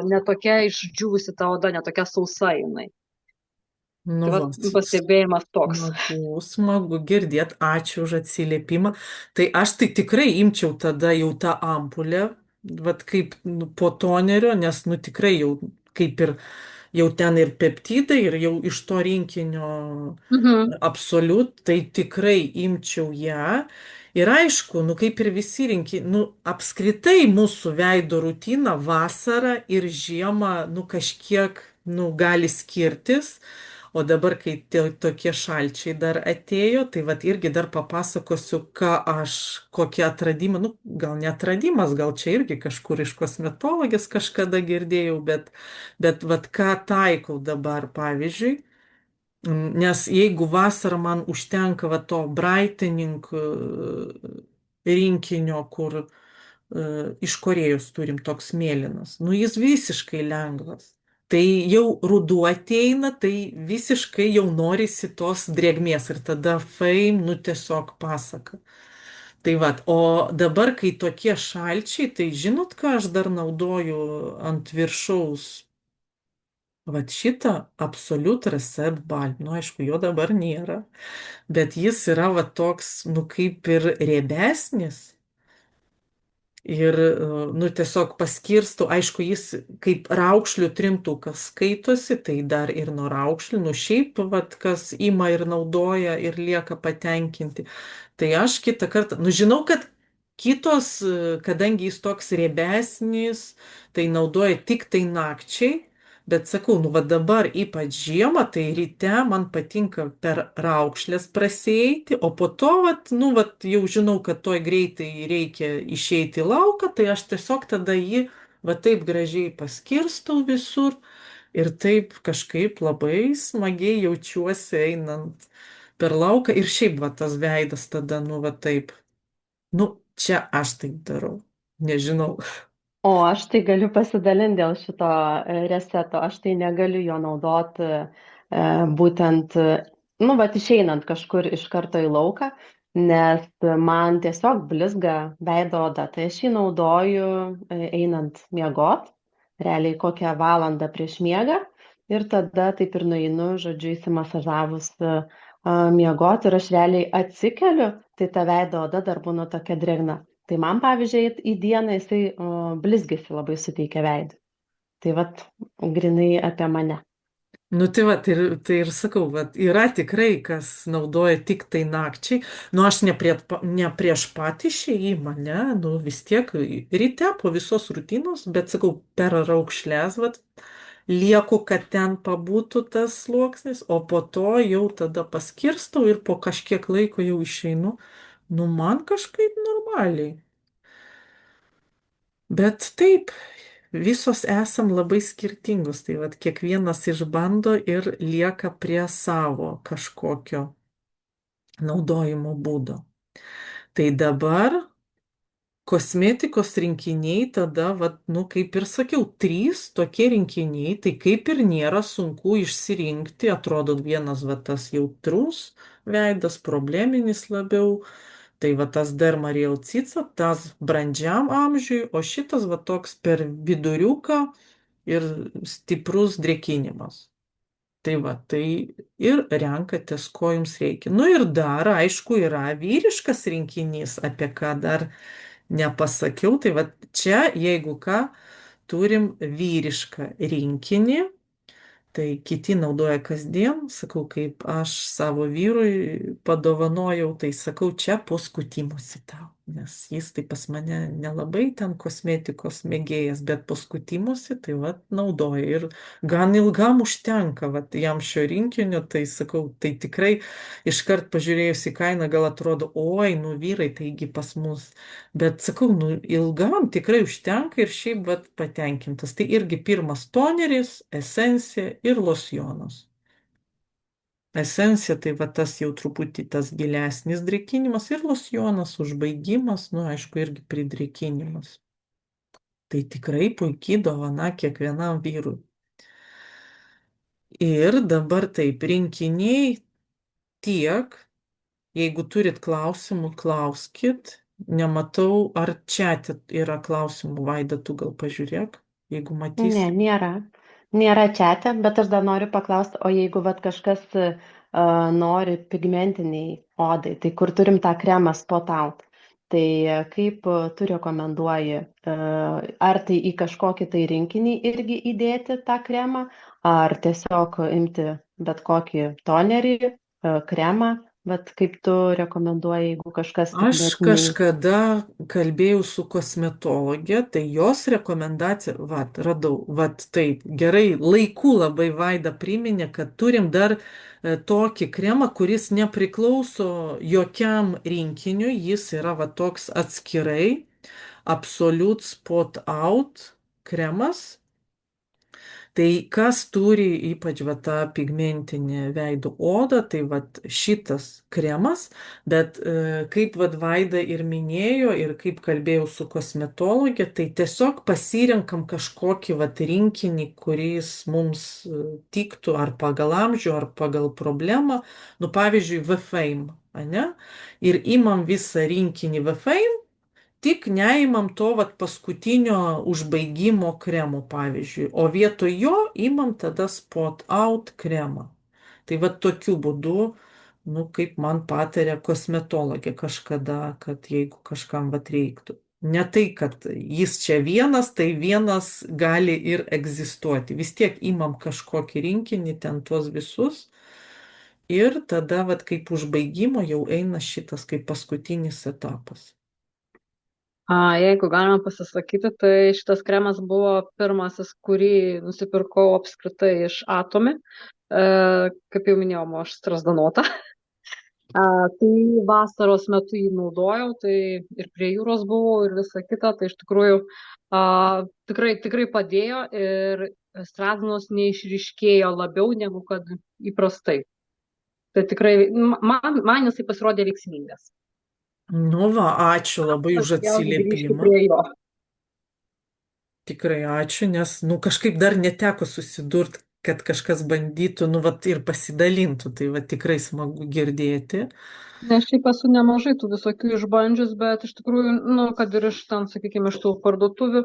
netokia išdžiūvusi ta oda, netokia sausa jinai. Nu, Tai va, va, pastebėjimas toks. smagu girdėti, ačiū už atsiliepimą. Tai aš tai tikrai imčiau tada jau tą ampulę, vat kaip nu, po tonerio, nes nu tikrai jau kaip ir jau ten ir peptidai, ir jau iš to rinkinio Mhm. absoliut, tai tikrai imčiau ją. Ir aišku, nu kaip ir visi rinkiniai, nu apskritai mūsų veido rutina vasarą ir žiemą, nu kažkiek, nu gali skirtis. O dabar, kai tokie šalčiai dar atėjo, tai vat irgi dar papasakosiu, ką aš, kokie atradimai, nu gal ne atradimas, gal čia irgi kažkur iš kosmetologės kažkada girdėjau, bet vat ką taikau dabar, pavyzdžiui. Nes jeigu vasarą man užtenka va to brightening rinkinio, kur iš Korėjos turim toks mėlynas, nu jis visiškai lengvas. Tai jau ruduo ateina, tai visiškai jau norisi tos drėgmės ir tada fame, nu tiesiog pasaka. Tai va, o dabar, kai tokie šalčiai, tai žinot, ką aš dar naudoju ant viršaus. Vat šitą Absolute Reset Balm, nu aišku, jo dabar nėra, bet jis yra va toks, nu kaip ir riebesnis. Ir, nu, tiesiog paskirstu, aišku, jis kaip raukšlių trintukas skaitosi, tai dar ir nuo raukšlių, nu šiaip, vat, kas ima ir naudoja ir lieka patenkinti. Tai aš kitą kartą, nu, žinau, kad kitos, kadangi jis toks riebesnis, tai naudoja tik tai nakčiai. Bet sakau, nu va dabar ypač žiemą, tai ryte man patinka per raukšlės prasieiti, o po to, vat, nu, vat, jau žinau, kad toj greitai reikia išeiti į lauką, tai aš tiesiog tada jį va taip gražiai paskirstau visur ir taip kažkaip labai smagiai jaučiuosi einant per lauką ir šiaip va tas veidas tada, nu va taip, nu čia aš taip darau, nežinau. O aš tai galiu pasidalinti dėl šito reseto. Aš tai negaliu jo naudoti būtent, nu, bet išeinant kažkur iš karto į lauką, nes man tiesiog blizga veido oda. Tai aš jį naudoju einant miegot, realiai kokią valandą prieš miegą. Ir tada taip ir nueinu, žodžiu, įsimasažavus miegot ir aš realiai atsikeliu, tai ta veido oda dar būna tokia drėgna. Tai man, pavyzdžiui, į dieną jisai blizgėsi labai suteikia veidą. Tai vat, grinai apie mane. Nu tai va, tai ir sakau, va, yra tikrai, kas naudoja tik tai nakčiai. Nu aš ne prieš pat išėjimą, ne, nu vis tiek ryte po visos rutinos, bet sakau, per raukšlės, va, lieku, kad ten pabūtų tas sluoksnis, o po to jau tada paskirstau ir po kažkiek laiko jau išeinu. Nu man kažkaip normaliai. Bet taip, visos esam labai skirtingos, tai vad kiekvienas išbando ir lieka prie savo kažkokio naudojimo būdo. Tai dabar kosmetikos rinkiniai tada, vat, nu, kaip ir sakiau, 3 tokie rinkiniai, tai kaip ir nėra sunku išsirinkti, atrodo vienas va tas jautrus veidas, probleminis labiau. Tai va tas Dermariel Cica, tas brandžiam amžiui, o šitas va toks per viduriuką ir stiprus drėkinimas. Tai va, tai ir renkatės, ko jums reikia. Nu ir dar, aišku, yra vyriškas rinkinys, apie ką dar nepasakiau. Tai va čia, jeigu ką, turim vyrišką rinkinį. Tai kiti naudoja kasdien, sakau, kaip aš savo vyrui padovanojau, tai sakau, čia po skutimosi tau, nes jis tai pas mane nelabai ten kosmetikos mėgėjas, bet po skutimosi tai va naudoja ir gan ilgam užtenka, va jam šio rinkinio, tai sakau, tai tikrai iškart pažiūrėjus į kainą gal atrodo, oi, nu vyrai, taigi pas mus. Bet sakau, nu ilgam tikrai užtenka ir šiaip vat patenkintas. Tai irgi pirmas toneris, esencija ir losjonas. Esencija tai va tas jau truputį tas gilesnis drėkinimas ir losjonas, užbaigimas, nu aišku, irgi pridrėkinimas. Tai tikrai puikiai dovana kiekvienam vyrui. Ir dabar taip, rinkiniai tiek. Jeigu turit klausimų, klauskit. Nematau, ar čia yra klausimų, Vaida, tu gal pažiūrėk, jeigu Ne, matysi. nėra. Nėra čiate, bet aš dar noriu paklausti, o jeigu vat kažkas nori pigmentiniai odai, tai kur turim tą kremą Spot Out? Tai kaip tu rekomenduoji, ar tai į kažkokį tai rinkinį irgi įdėti tą kremą, ar tiesiog imti bet kokį tonerį, kremą, bet kaip tu rekomenduoji, jeigu kažkas Aš pigmentiniai. kažkada kalbėjau su kosmetologė, tai jos rekomendacija, vat, radau, vat taip, gerai, laiku labai Vaida priminė, kad turim dar tokį kremą, kuris nepriklauso jokiam rinkiniui, jis yra va toks atskirai, Absolute Spot Out kremas. Tai kas turi ypač va tą pigmentinę veido odą, tai va šitas kremas, bet kaip va Vaida ir minėjo ir kaip kalbėjau su kosmetologė, tai tiesiog pasirenkam kažkokį va rinkinį, kuris mums tiktų ar pagal amžių, ar pagal problemą, nu pavyzdžiui, VFame, ane? Ir imam visą rinkinį VFame. Tik neimam to vat paskutinio užbaigimo kremo, pavyzdžiui, o vietoj jo imam tada Spot Out kremą. Tai vat tokiu būdu, nu, kaip man patarė kosmetologė kažkada, kad jeigu kažkam vat reiktų. Ne tai, kad jis čia vienas, tai vienas gali ir egzistuoti. Vis tiek imam kažkokį rinkinį, ten tuos visus. Ir tada, vat kaip užbaigimo, jau eina šitas kaip paskutinis etapas. Jeigu galima pasisakyti, tai šitas kremas buvo pirmasis, kurį nusipirkau apskritai iš Atomi. Kaip jau minėjau, aš strasdanota. Tai vasaros metu jį naudojau, tai ir prie jūros buvau ir visa kita, tai iš tikrųjų tikrai padėjo ir strazdanos neišryškėjo labiau negu kad įprastai. Tai tikrai man jisai pasirodė veiksmingas. Nu va, ačiū labai už Vėlgi grįžti atsiliepimą. prie jo. Tikrai ačiū, nes, nu, kažkaip dar neteko susidurti, kad kažkas bandytų, nu, va, ir pasidalintų. Tai va, tikrai smagu girdėti. Nes šiaip esu nemažai tų visokių išbandžius, bet iš tikrųjų, nu, kad ir iš ten, sakykime, iš tų parduotuvių,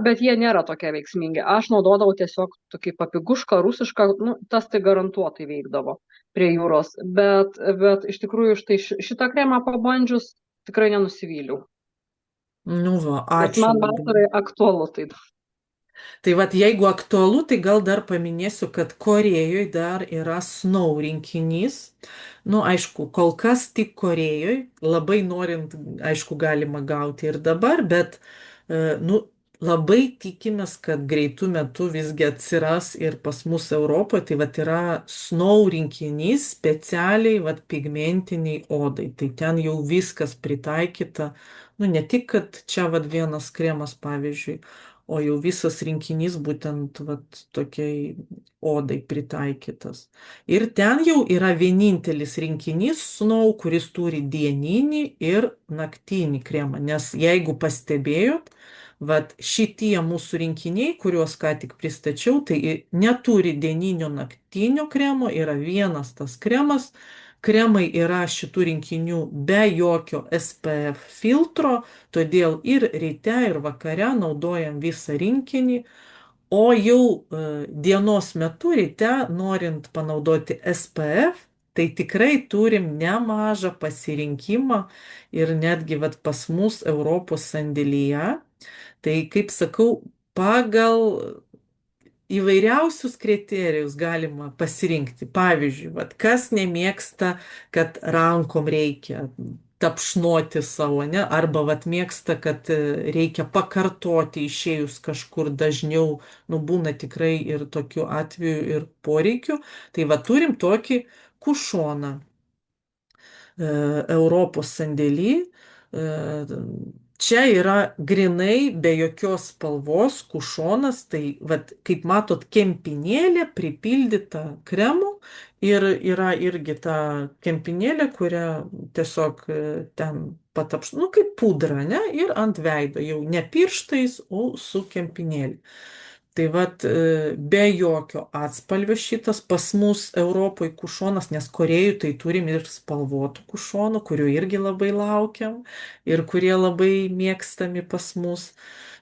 bet jie nėra tokie veiksmingi. Aš naudodavau tiesiog tokį papigušką, rusišką, nu, tas tai garantuotai veikdavo prie jūros. Bet iš tikrųjų, štai šitą kremą pabandžius, tikrai nenusivyliau. Nu va, Nes ačiū man labai. vasarai aktualu tai. Tai vat, jeigu aktualu, tai gal dar paminėsiu, kad Korejoje dar yra Snow rinkinys. Nu, aišku, kol kas tik Korejoje, labai norint, aišku, galima gauti ir dabar, bet, nu, labai tikimės, kad greitų metų visgi atsiras ir pas mus Europoje. Tai vat yra Snow rinkinys specialiai, vat, pigmentiniai odai. Tai ten jau viskas pritaikyta. Nu, ne tik, kad čia vat vienas kremas, pavyzdžiui, o jau visas rinkinys būtent vat, tokiai odai pritaikytas. Ir ten jau yra vienintelis rinkinys Snow, kuris turi dieninį ir naktinį kremą. Nes jeigu pastebėjot, vat šitie mūsų rinkiniai, kuriuos ką tik pristačiau, tai neturi dieninio naktinio kremo, yra vienas tas kremas. Kremai yra šitų rinkinių be jokio SPF filtro, todėl ir ryte, ir vakare naudojam visą rinkinį, o jau dienos metu ryte, norint panaudoti SPF, tai tikrai turim nemažą pasirinkimą ir netgi vat, pas mus Europos sandėlyje. Tai kaip sakau, pagal įvairiausius kriterijus galima pasirinkti. Pavyzdžiui, vat, kas nemėgsta, kad rankom reikia tapšnoti savo, ne? Arba vat, mėgsta, kad reikia pakartoti išėjus kažkur dažniau, nu būna tikrai ir tokių atvejų ir poreikių. Tai va turim tokį kušoną Europos sandėly. Čia yra grinai be jokios spalvos kušonas, tai vat, kaip matot, kempinėlė pripildyta kremu ir yra irgi ta kempinėlė, kurią tiesiog ten patapš, nu kaip pudra, ne, ir ant veido, jau ne pirštais, o su kempinėlė. Tai vat be jokio atspalvio šitas pas mus Europoje kušonas, nes Korėjų tai turim ir spalvotų kušonų, kurių irgi labai laukiam ir kurie labai mėgstami pas mus.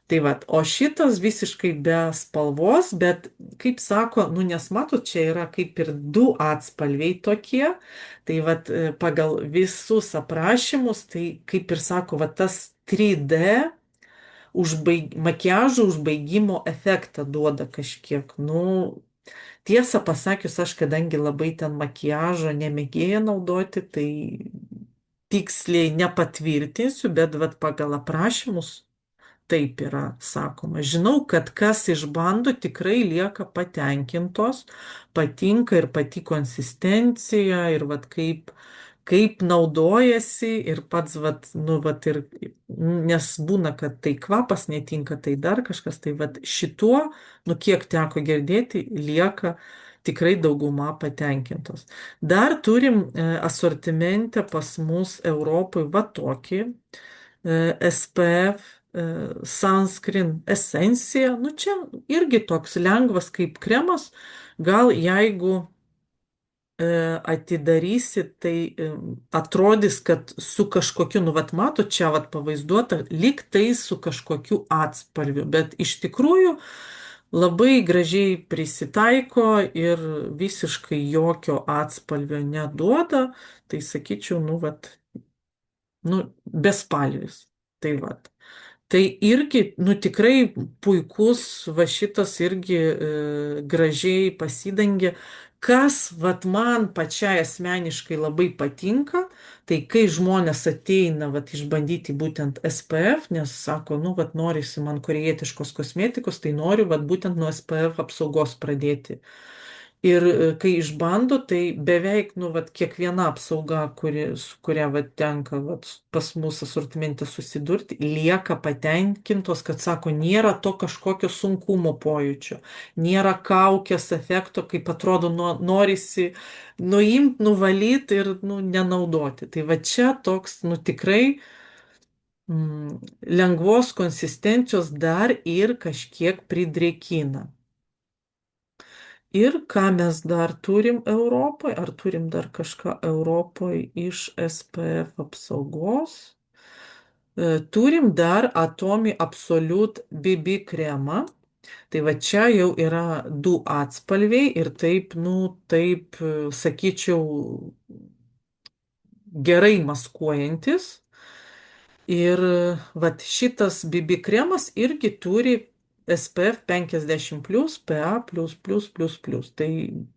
Tai vat, o šitas visiškai be spalvos, bet kaip sako, nu nes matot, čia yra kaip ir du atspalviai tokie, tai vat pagal visus aprašymus, tai kaip ir sako, vat tas 3D makiažo užbaigimo efektą duoda kažkiek. Nu, tiesą pasakius, aš kadangi labai ten makiažo nemėgėja naudoti, tai tiksliai nepatvirtinsiu, bet vat pagal aprašymus taip yra sakoma. Žinau, kad kas išbando, tikrai lieka patenkintos, patinka ir pati konsistencija, ir vat kaip naudojasi, ir pats, vat, nu, vat, ir, nes būna, kad tai kvapas netinka, tai dar kažkas, tai vat šituo, nu, kiek teko girdėti, lieka tikrai dauguma patenkintos. Dar turim asortimente pas mus Europoje va tokį SPF sunscreen esencija. Nu, čia irgi toks lengvas kaip kremas. Gal jeigu atidarysit, tai atrodys, kad su kažkokiu, nu, vat matot, čia vat pavaizduota, lyg tai su kažkokiu atspalviu, bet iš tikrųjų labai gražiai prisitaiko ir visiškai jokio atspalvio neduoda, tai sakyčiau, nu, vat, nu, bespalvis. Tai vat. Tai irgi, nu tikrai puikus, va šitas irgi gražiai pasidengia. Kas, vat man pačiai asmeniškai labai patinka, tai kai žmonės ateina, vat išbandyti būtent SPF, nes sako, nu, vat norisi man korejietiškos kosmetikos, tai noriu, vat būtent nuo SPF apsaugos pradėti. Ir kai išbando, tai beveik, nu, vat, kiekviena apsauga, su kuria vat, tenka vat, pas mūsų asortimente susidurti, lieka patenkintos, kad sako, nėra to kažkokio sunkumo pojūčio, nėra kaukės efekto, kaip atrodo, norisi nuimti, nuvalyti ir nu, nenaudoti. Tai va čia toks, nu, tikrai lengvos konsistencijos dar ir kažkiek pridrėkina. Ir ką mes dar turim Europoje? Ar turim dar kažką Europoje iš SPF apsaugos? Turim dar Atomy Absolute BB kremą. Tai va čia jau yra du atspalviai ir taip, nu, taip, sakyčiau, gerai maskuojantis. Ir vat šitas BB kremas irgi turi SPF 50+, PA++++. Tai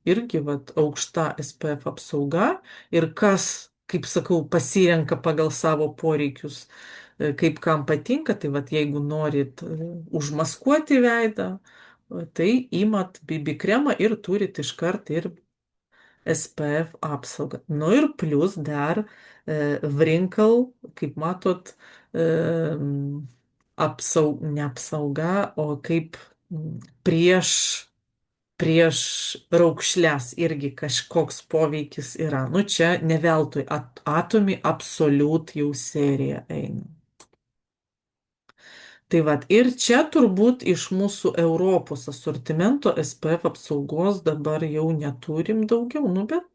irgi vat aukšta SPF apsauga ir kas, kaip sakau, pasirenka pagal savo poreikius, kaip kam patinka, tai vat jeigu norit užmaskuoti veidą, tai imat BB kremą ir turit iškart ir SPF apsaugą. Nu ir plus dar wrinkle, kaip matot, ne apsauga, o kaip prieš raukšles irgi kažkoks poveikis yra. Nu čia ne veltui Atomy Absolute jau serija eina. Tai vat, ir čia turbūt iš mūsų Europos asortimento SPF apsaugos dabar jau neturim daugiau, nu, bet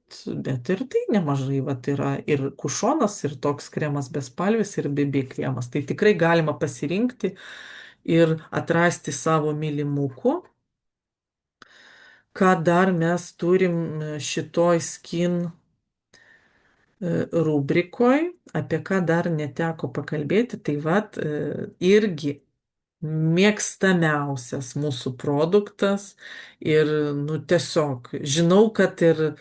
ir tai nemažai, vat, yra ir kušonas, ir toks kremas bespalvis, ir BB kremas. Tai tikrai galima pasirinkti ir atrasti savo mylimukų. Ką dar mes turim šitoj skin rubrikoj, apie ką dar neteko pakalbėti, tai vat irgi mėgstamiausias mūsų produktas ir, nu, tiesiog žinau, kad ir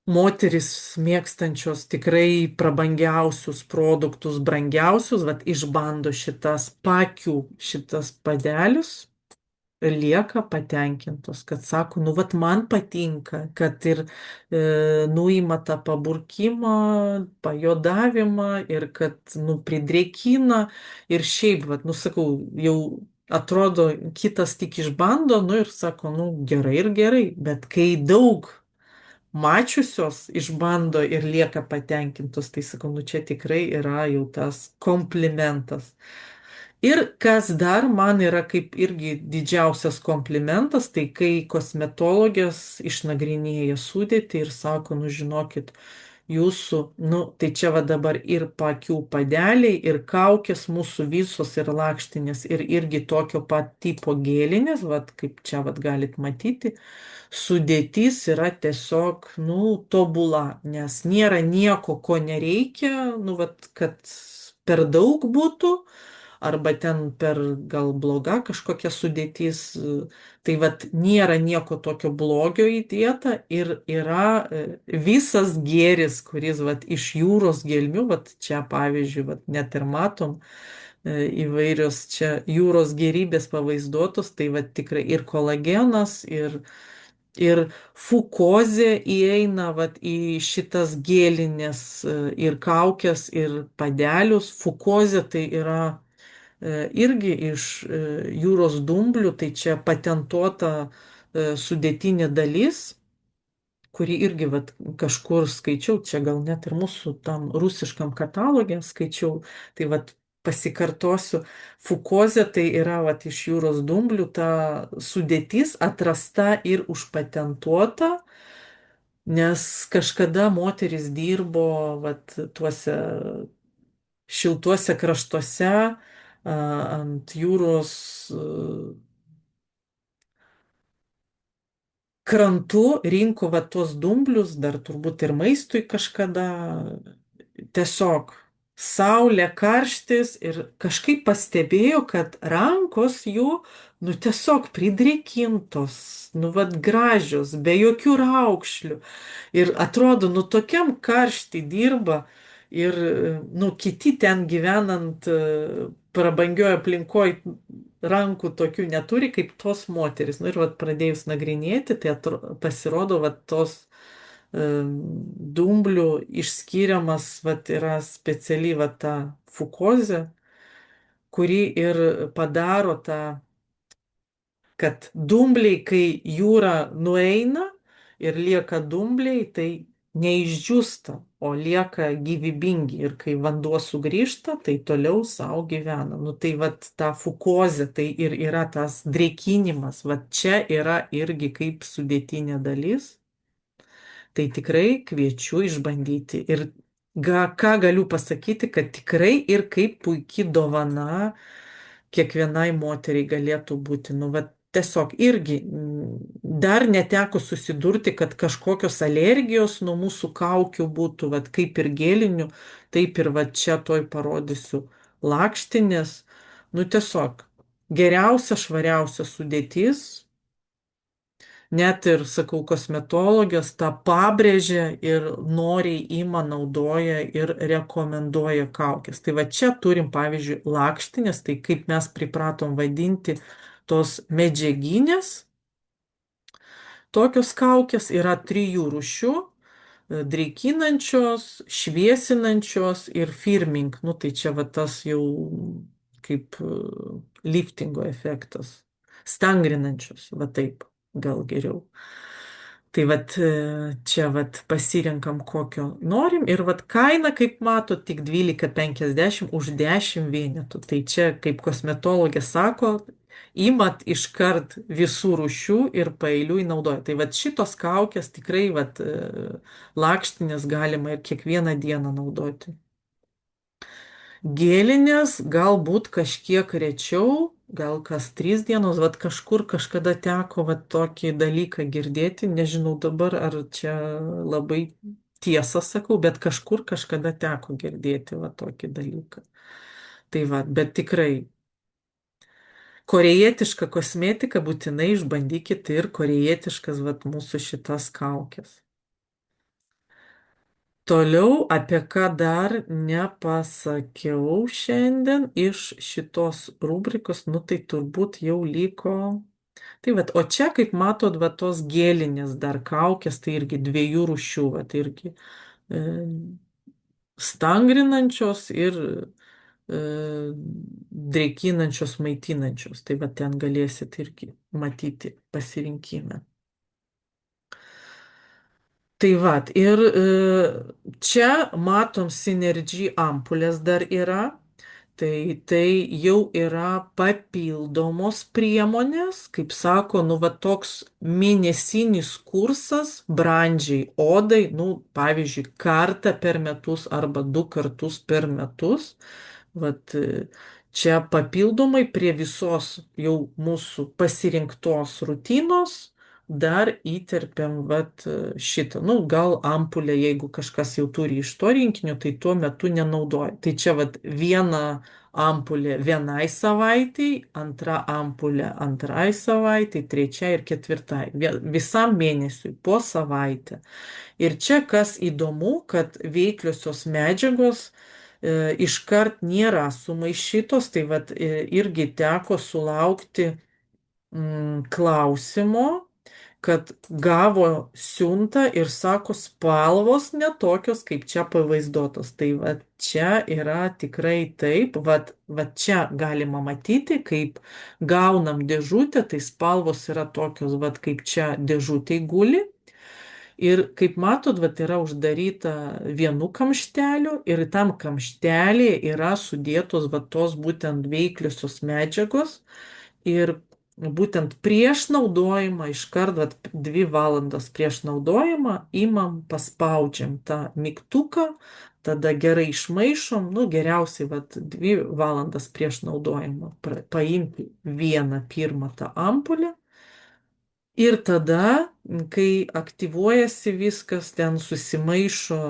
moteris mėgstančios tikrai prabangiausius produktus, brangiausius, vat išbando šitas padelius ir lieka patenkintos, kad sako, nu, vat man patinka, kad ir nuima tą paburkimą, pajodavimą ir kad, nu, pridrėkina ir šiaip, vat, nu, sakau, jau atrodo, kitas tik išbando, nu, ir sako, nu, gerai ir gerai, bet kai daug mačiusios išbando ir lieka patenkintos, tai sakau, nu, čia tikrai yra jau tas komplimentas. Ir kas dar man yra kaip irgi didžiausias komplimentas, tai kai kosmetologės išnagrinėja sudėtį ir sako, nu žinokit, jūsų, nu tai čia va dabar ir paakių padeliai, ir kaukės mūsų visos, ir lakštinės, ir irgi tokio pat tipo gėlinės, va kaip čia va galit matyti, sudėtis yra tiesiog, nu, tobula, nes nėra nieko, ko nereikia, nu, va, kad per daug būtų arba ten per gal bloga kažkokia sudėtis. Tai vad nėra nieko tokio blogio įdėta ir yra visas gėris, kuris vat iš jūros gelmių, vat čia pavyzdžiui, vat net ir matom įvairios čia jūros gėrybės pavaizduotos, tai vat tikrai ir kolagenas, ir fukozė įeina vat, į šitas gėlinės ir kaukės, ir padelius. Fukozė tai yra irgi iš jūros dumblių, tai čia patentuota sudėtinė dalis, kuri irgi vat, kažkur skaičiau, čia gal net ir mūsų tam rusiškam katalogė skaičiau, tai vat pasikartosiu, fukozė tai yra vat, iš jūros dumblių ta sudėtis atrasta ir užpatentuota, nes kažkada moteris dirbo vat, tuose šiltuose kraštuose ant jūros krantų rinko va tuos dumblius, dar turbūt ir maistui kažkada. Tiesiog saulė, karštis ir kažkaip pastebėjo, kad rankos jų, nu tiesiog pridrėkintos, nu vad gražios, be jokių raukšlių. Ir atrodo, nu tokiam karštį dirba ir, nu, kiti ten gyvenant prabangioje aplinkoje rankų tokių neturi kaip tos moteris. Nu ir vat pradėjus nagrinėti, tai pasirodo, vat tos dumblių išskiriamas vat yra speciali vat ta fukozė, kuri ir padaro tą, kad dumbliai, kai jūra nueina ir lieka dumbliai, tai neišdžiūsta, o lieka gyvybingi ir kai vanduo sugrįžta, tai toliau savo gyvena. Nu tai vat ta fukozė, tai ir yra tas drėkinimas, vat čia yra irgi kaip sudėtinė dalis. Tai tikrai kviečiu išbandyti. Ir ką galiu pasakyti, kad tikrai ir kaip puikiai dovana kiekvienai moteriai galėtų būti. Nu, va, tiesiog irgi dar neteko susidurti, kad kažkokios alergijos nuo mūsų kaukių būtų, va, kaip ir gėlinių, taip ir va čia toj parodysiu lakštinės. Nu, tiesiog geriausia, švariausia sudėtis. Net ir, sakau, kosmetologijos tą pabrėžia ir noriai ima, naudoja ir rekomenduoja kaukės. Tai va čia turim, pavyzdžiui, lakštinės, tai kaip mes pripratom vadinti tos medžiaginės. Tokios kaukės yra 3 rūšių - drėkinančios, šviesinančios ir firming. Nu tai čia va tas jau kaip liftingo efektas. Stangrinančios, va taip gal geriau. Tai vat čia vat pasirenkam kokio norim ir vat kaina, kaip matot, tik 12,50 už 10 vienetų. Tai čia, kaip kosmetologė sako, imat iškart visų rūšių ir paeiliui naudoja. Tai vat šitos kaukės tikrai vat lakštinės galima ir kiekvieną dieną naudoti. Gėlinės galbūt kažkiek rečiau, gal kas 3 dienos, vat kažkur kažkada teko vat tokį dalyką girdėti, nežinau dabar, ar čia labai tiesą sakau, bet kažkur kažkada teko girdėti vat tokį dalyką. Tai vat, bet tikrai korejietišką kosmetiką būtinai išbandykite ir korejietiškas vat mūsų šitas kaukės. Toliau, apie ką dar nepasakiau šiandien iš šitos rubrikos, nu tai turbūt jau liko. Tai vat, o čia, kaip matot, va tos gėlinės dar kaukės, tai irgi 2 rūšių, va, tai irgi stangrinančios ir drėkinančios, maitinančios. Tai va ten galėsit irgi matyti pasirinkime. Tai vat, ir čia matom Synergy ampulės dar yra. Tai jau yra papildomos priemonės, kaip sako, nu va toks mėnesinis kursas brandžiai odai, nu pavyzdžiui, kartą per metus arba 2 kartus per metus. Vat čia papildomai prie visos jau mūsų pasirinktos rutinos dar įterpiam vat šitą. Nu, gal ampulę, jeigu kažkas jau turi iš to rinkinio, tai tuo metu nenaudoja. Tai čia vat viena ampulė vienai savaitei, antra ampulė antrai savaitei, trečiai ir ketvirtai. Visam mėnesiui po savaitę. Ir čia kas įdomu, kad veikliosios medžiagos iškart nėra sumaišytos, tai vat irgi teko sulaukti klausimo, kad gavo siuntą ir sako, spalvos netokios, kaip čia pavaizduotos. Tai va čia yra tikrai taip, va čia galima matyti, kaip gaunam dėžutę, tai spalvos yra tokios, va kaip čia dėžutė guli. Ir kaip matot, vat yra uždaryta vienu kamšteliu ir tam kamštelį yra sudėtos va tos būtent veikliosios medžiagos. Ir būtent prieš naudojimą, iškart 2 valandas prieš naudojimą, imam, paspaudžiam tą mygtuką, tada gerai išmaišom, nu geriausiai 2 valandas prieš naudojimą paimti vieną pirmą tą ampulę. Ir tada, kai aktyvuojasi viskas, ten susimaišo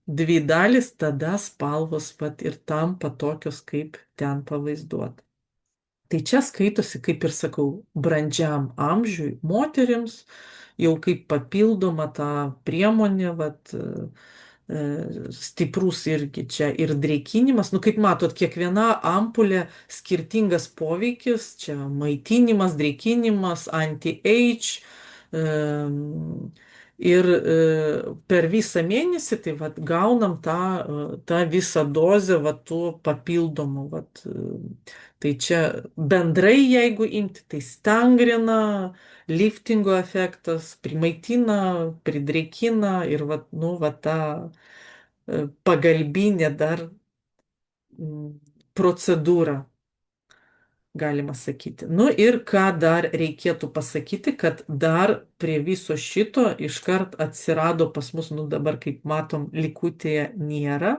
2 dalis, tada spalvos ir tampa tokios, kaip ten pavaizduota. Tai čia skaitosi, kaip ir sakau, brandžiam amžiui moterims, jau kaip papildoma ta priemonė, stiprus irgi čia ir drėkinimas. Nu, kaip matot, kiekviena ampulė skirtingas poveikis, čia maitinimas, drėkinimas, anti-age. Ir per visą mėnesį tai gaunam tą visą dozę tų papildomų. Tai čia bendrai, jeigu imti, tai stangrina, liftingo efektas, primaitina, pridrėkina ir ta pagalbinė dar procedūra, galima sakyti. Nu ir ką dar reikėtų pasakyti, kad dar prie viso šito iškart atsirado pas mus, nu dabar kaip matom, likutėje nėra.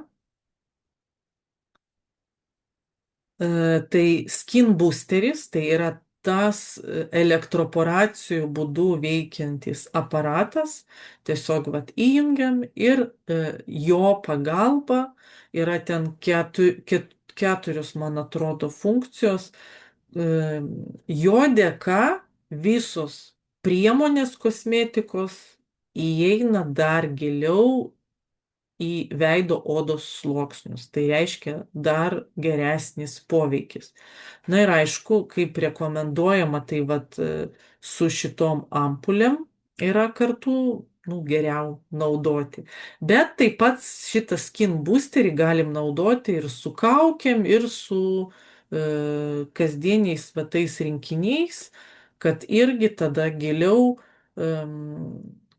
Tai skin boosteris, tai yra tas elektroporacijų būdu veikiantis aparatas, tiesiog įjungiam ir jo pagalba yra ten keturios, man atrodo, funkcijos. Jo dėka visos priemonės kosmetikos įeina dar giliau į veido odos sluoksnius. Tai reiškia dar geresnis poveikis. Na ir aišku, kaip rekomenduojama, tai su šitom ampulėm yra kartu geriau naudoti. Bet taip pat šitą skin boosterį galim naudoti ir su kaukėm, ir su kasdieniais tais rinkiniais, kad irgi tada giliau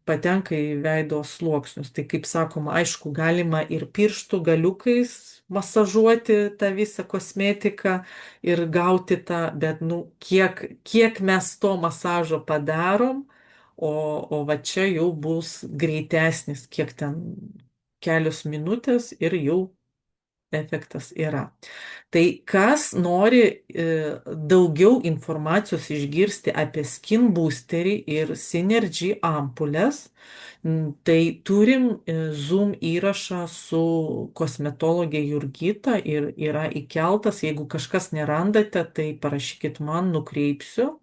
patenka į veido sluoksnius. Tai kaip sakoma, aišku, galima ir pirštų galiukais masažuoti tą visą kosmetiką ir gauti tą, bet kiek mes to masažo padarom, o va čia jau bus greitesnis, kiek ten kelios minutės ir jau efektas yra. Tai kas nori daugiau informacijos išgirsti apie skin boosterį ir Synergy ampulės, tai turim Zoom įrašą su kosmetologė Jurgita ir yra įkeltas. Jeigu kažkas nerandate, tai parašykit man, nukreipsiu.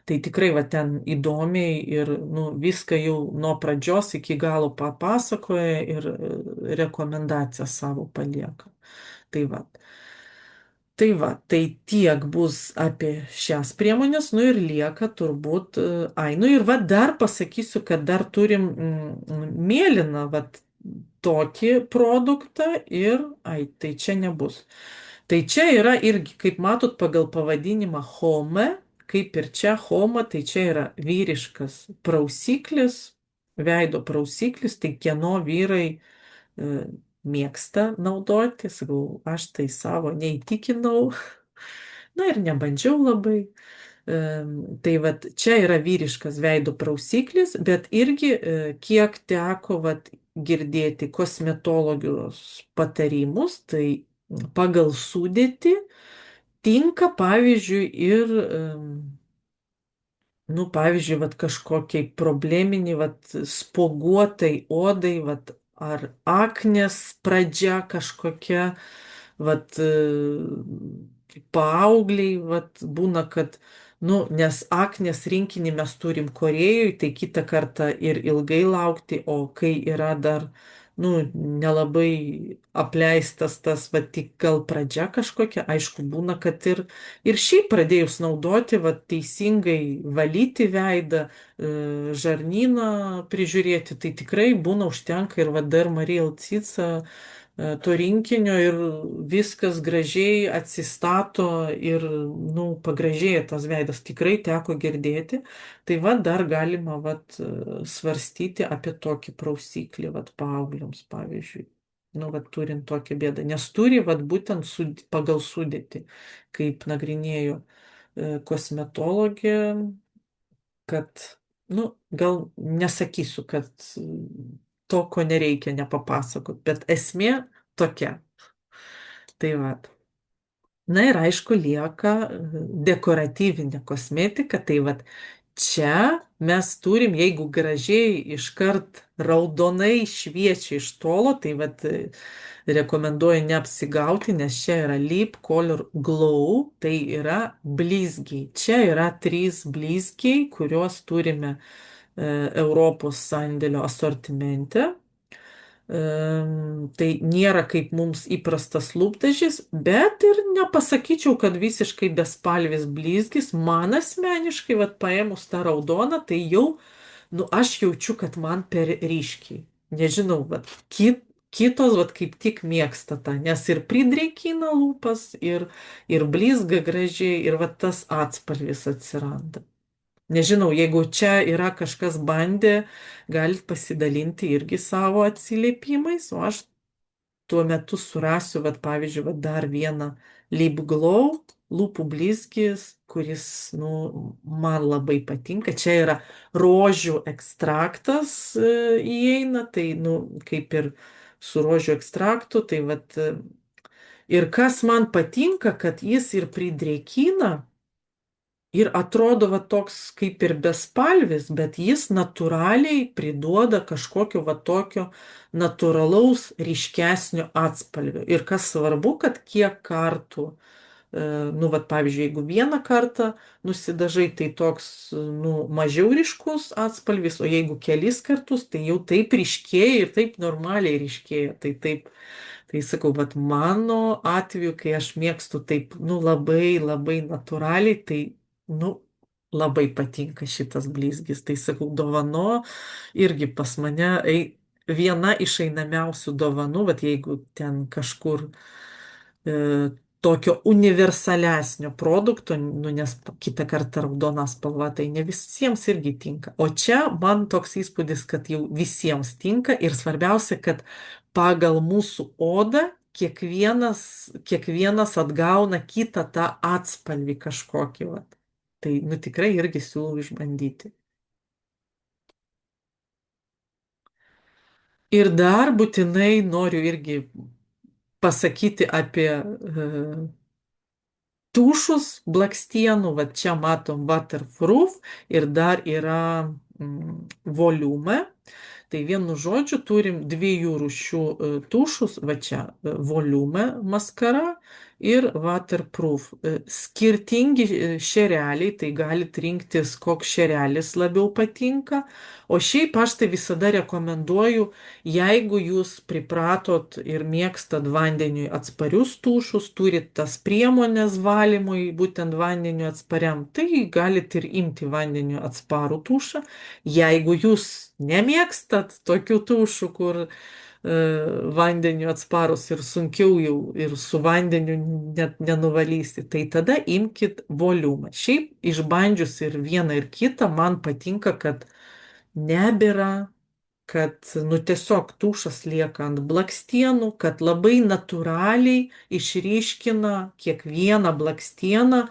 Tai tikrai ten įdomiai ir viską jau nuo pradžios iki galo papasakoja ir rekomendaciją savo palieka. Tai tiek bus apie šias priemonės, ir lieka turbūt, ir dar pasakysiu, kad dar turim mėlyną tokį produktą ir, tai čia nebus. Tai čia yra irgi, kaip matot, pagal pavadinimą Home, kaip ir čia Home, tai čia yra vyriškas prausiklis, veido prausiklis, tai kieno vyrai mėgsta naudoti. Sakau, aš tai savo neįtikinau, na ir nebandžiau labai. Tai vat čia yra vyriškas veido prausiklis, bet irgi kiek teko vat girdėti kosmetologijos patarimus, tai pagal sudėtį tinka, pavyzdžiui, ir nu, pavyzdžiui, vat kažkokiai probleminiai, vat spuoguotai odai, vat ar aknės pradžia kažkokia, vat paaugliai, vat būna, kad, nu, nes aknės rinkinį mes turim Korejoje, tai kitą kartą ir ilgai laukti, o kai yra dar, nu, nelabai apleistas tas, va tik gal pradžia kažkokia, aišku, būna, kad ir šiaip pradėjus naudoti, va teisingai valyti veidą, žarnyną prižiūrėti, tai tikrai būna užtenka ir va dar Marija Cica to rinkinio ir viskas gražiai atsistato ir, nu, pagražėja tas veidas, tikrai teko girdėti. Tai va dar galima vat, svarstyti apie tokį prausiklį, vat, paaugliams, pavyzdžiui. Nu, vat, turint tokią bėdą. Nes turi, vat, būtent pagal sudėtį, kaip nagrinėjo kosmetologė, kad, nu, gal nesakysiu, kad to, ko nereikia, nepapasakot, bet esmė tokia. Tai va. Na ir aišku, lieka dekoratyvinė kosmetika, tai va čia mes turim, jeigu gražiai iškart raudonai šviečia iš tolo, tai va rekomenduoju neapsigauti, nes čia yra Lip Color Glow, tai yra blizgiai. Čia yra 3 blizgiai, kuriuos turime Europos sandėlio asortimente. Tai nėra kaip mums įprastas lūpdažis, bet ir nepasakyčiau, kad visiškai bespalvis blizgis. Man asmeniškai, vat paėmus tą raudoną, tai jau, nu, aš jaučiu, kad man per ryškiai. Nežinau, vat kitos, vat kaip tik mėgsta tą, nes ir pridrėkina lūpas, ir blizga gražiai, ir vat tas atspalvis atsiranda. Nežinau, jeigu čia yra kažkas bandė, galit pasidalinti irgi savo atsiliepimais, o aš tuo metu surasiu, vat, pavyzdžiui, vat, dar vieną Lip Glow, lūpų blizgis, kuris, nu, man labai patinka. Čia yra rožių ekstraktas įeina, tai, nu, kaip ir su rožių ekstraktu, tai vat, ir kas man patinka, kad jis ir pridrėkina, ir atrodo va toks kaip ir bespalvis, bet jis natūraliai priduoda kažkokio va tokio natūralaus ryškesnio atspalvio. Ir kas svarbu, kad kiek kartų, nu, va, pavyzdžiui, jeigu vieną kartą nusidažai, tai toks, nu, mažiau ryškus atspalvis, o jeigu kelis kartus, tai jau taip ryškėja ir taip normaliai ryškėja. Tai taip, tai sakau, bet mano atveju, kai aš mėgstu taip, nu, labai, labai natūraliai, tai, nu, labai patinka šitas blizgis. Tai sakau, dovano irgi pas mane viena iš einamiausių dovanų, bet jeigu ten kažkur tokio universalesnio produkto, nu, nes kitą kartą raudona spalva, tai ne visiems irgi tinka. O čia man toks įspūdis, kad jau visiems tinka ir svarbiausia, kad pagal mūsų odą kiekvienas atgauna kitą tą atspalvį kažkokį. Vat. Tai, nu, tikrai irgi siūlau išbandyti. Ir dar būtinai noriu irgi pasakyti apie tušus blakstienų. Va čia matom waterproof ir dar yra volume. Tai vienu žodžiu turim 2 rūšių tušus, va čia volume maskara ir waterproof. Skirtingi šereliai, tai galit rinktis, koks šerelis labiau patinka. O šiaip aš tai visada rekomenduoju, jeigu jūs pripratot ir mėgstat vandeniui atsparius tušus, turit tas priemonės valymui, būtent vandeniu atspariam, tai galit ir imti vandeniu atsparų tušą. Jeigu jūs nemėgstat tokių tušų, kur vandeniu atsparus ir sunkiau jau ir su vandeniu net nenuvalysi, tai tada imkit volume. Šiaip išbandžius ir vieną ir kitą, man patinka, kad nebėra kad, nu, tiesiog tušas lieka ant blakstienų, kad labai natūraliai išryškina kiekvieną blakstieną,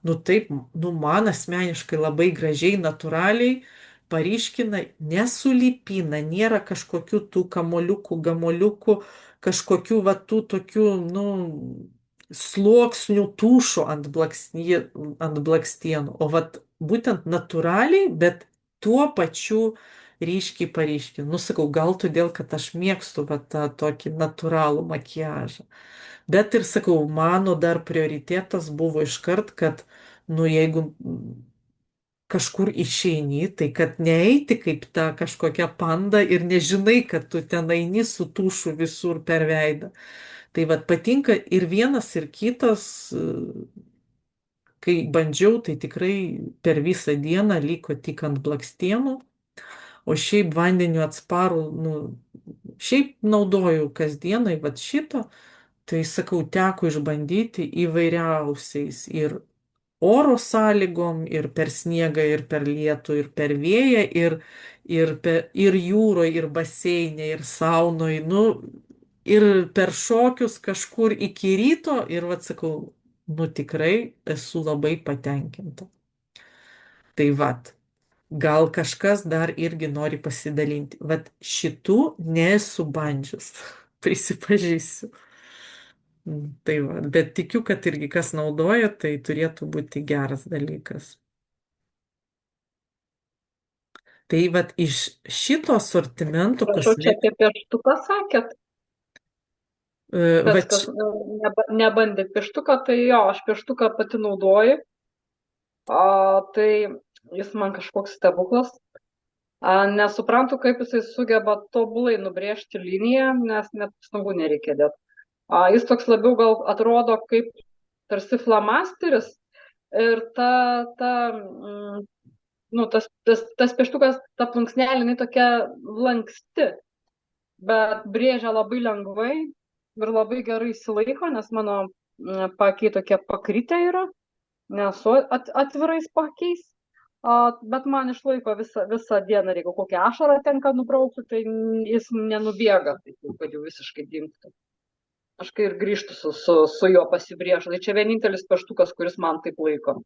nu, taip, nu, man asmeniškai labai gražiai, natūraliai paryškina, nesulipina, nėra kažkokių tų kamoliukų, gamoliukų, kažkokių va tų tokių, nu, sluoksnių tušo ant blakstienų, o vat būtent natūraliai, bet tuo pačiu ryškiai paryškina. Nusakau, gal todėl, kad aš mėgstu va tą tokį natūralų makiažą. Bet ir sakau, mano dar prioritetas buvo iškart, kad, nu, jeigu kažkur išeini, tai kad neeiti kaip ta kažkokia panda ir nežinai, kad tu ten eini su tušu visur per veidą. Tai vad patinka ir vienas, ir kitas, kai bandžiau, tai tikrai per visą dieną liko tik ant blakstienų, o šiaip vandeniu atsparų, nu, šiaip naudoju kasdienai, vad šito, tai sakau, teko išbandyti įvairiausiais ir oro sąlygom, ir per sniegą, ir per lietų, ir per vėją, ir jūroje, ir baseinė, ir saunoje, nu, ir per šokius kažkur iki ryto, ir atsakau, nu tikrai esu labai patenkinta. Tai vat, gal kažkas dar irgi nori pasidalinti. Vat šitų nesu bandžius, prisipažįsiu. Tai va, bet tikiu, kad irgi kas naudoja, tai turėtų būti geras dalykas. Tai vat iš šito asortimento Prašau, čia apie pieštuką sakėt, va, kas nebandė pieštuką, tai jo, aš pieštuką pati naudoju, tai jis man kažkoks stebuklas. Nesuprantu, kaip jisai sugeba tobulai nubrėžti liniją, nes net pastangų nereikia dėti. Jis toks labiau gal atrodo kaip tarsi flamasteris ir nu, tas pieštukas, ta plunksnelė, jinai tokia lanksti, bet brėžia labai lengvai ir labai gerai įsilaiko, nes mano paakiai tokie pakritę yra, nesu atvirais paakiais, bet man išlaiko visą dieną, jeigu kokią ašarą tenka nubraukti, tai jis nenubėga, taip, kad jau visiškai dingtų. Aš kai ir grįžtu su juo pasibrėžu, tai čia vienintelis pieštukas, kuris man taip laiko.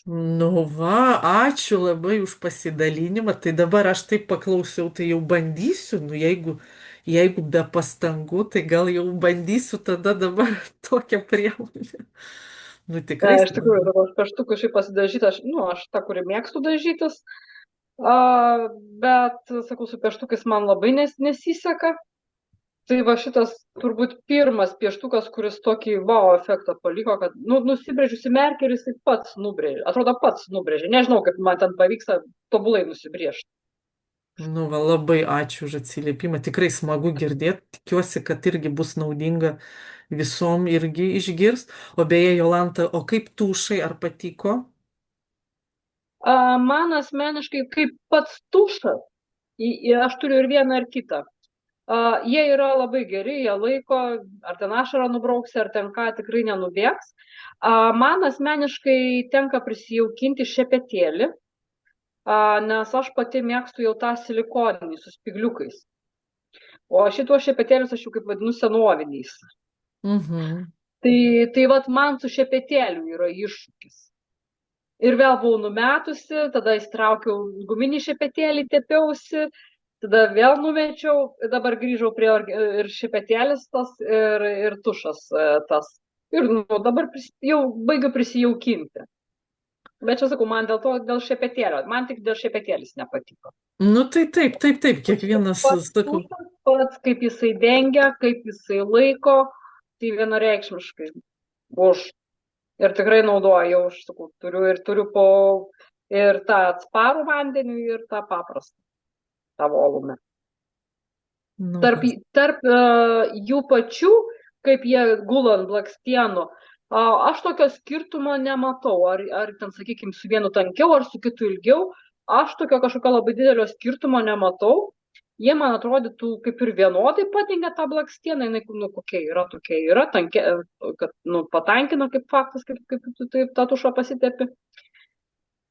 Nu va, ačiū labai už pasidalinimą. Tai dabar aš taip paklausiau, tai jau bandysiu. Nu, jeigu be pastangų, tai gal jau bandysiu tada dabar tokią priemonę. Nu tikrai. Iš tikrųjų, dabar pieštukų šiaip pasidažyti, aš tą, kurį mėgstu dažytis, bet, sakau, su pieštukais man labai nesiseka. Tai va šitas turbūt pirmas pieštukas, kuris tokį wow efektą paliko, kad nusibrėžiusi merkį ir jisai pats nubrėžė. Atrodo, pats nubrėžė. Nežinau, kaip man ten pavyksta tobulai nusibrėžti. Nu, va, labai ačiū už atsiliepimą. Tikrai smagu girdėti. Tikiuosi, kad irgi bus naudinga visom irgi išgirst. O beje, Jolanta, o kaip tušai, ar patiko? Man asmeniškai kaip pats tušas, aš turiu ir vieną, ir kitą. Jie yra labai geri, jie laiko, ar ten ašarą nubrauksi, ar ten ką, tikrai nenubėgs. Man asmeniškai tenka prisijaukinti šepetėlį, nes aš pati mėgstu jau tą silikoninį su spigliukais. O šituos šepetėlius aš jau kaip vadinu senoviniais. Tai vat man su šepetėliu yra iššūkis. Ir vėl buvau numetusi, tada įsitraukiau guminį šepetėlį, tepiausi, tada vėl numečiau, dabar grįžau prie ir šepetėlis tas, ir tušas tas. Ir dabar jau baigiu prisijaukinti. Bet čia sakau, man dėl šepetėlio, man tik dėl šepetėlis nepatiko. Nu tai taip, kiekvienas, sakau. Pats, kaip jisai dengia, kaip jisai laiko, tai vienareikšmiškai už. Ir tikrai naudoju, jau aš sakau, turiu ir tą atsparų vandenį, ir tą paprastą. Volume. Nu, Tarp jų pačių, kaip jie gula ant blakstienų, aš tokio skirtumo nematau, ar ten, sakykime, su vienu tankiau, ar su kitu ilgiau, aš tokio kažkokio labai didelio skirtumo nematau, jie man atrodytų kaip ir vienodai padengia tą blakstieną, jinai kokia yra, tankia, kad patankina kaip faktas, kaip tu taip tą tušą pasitepi.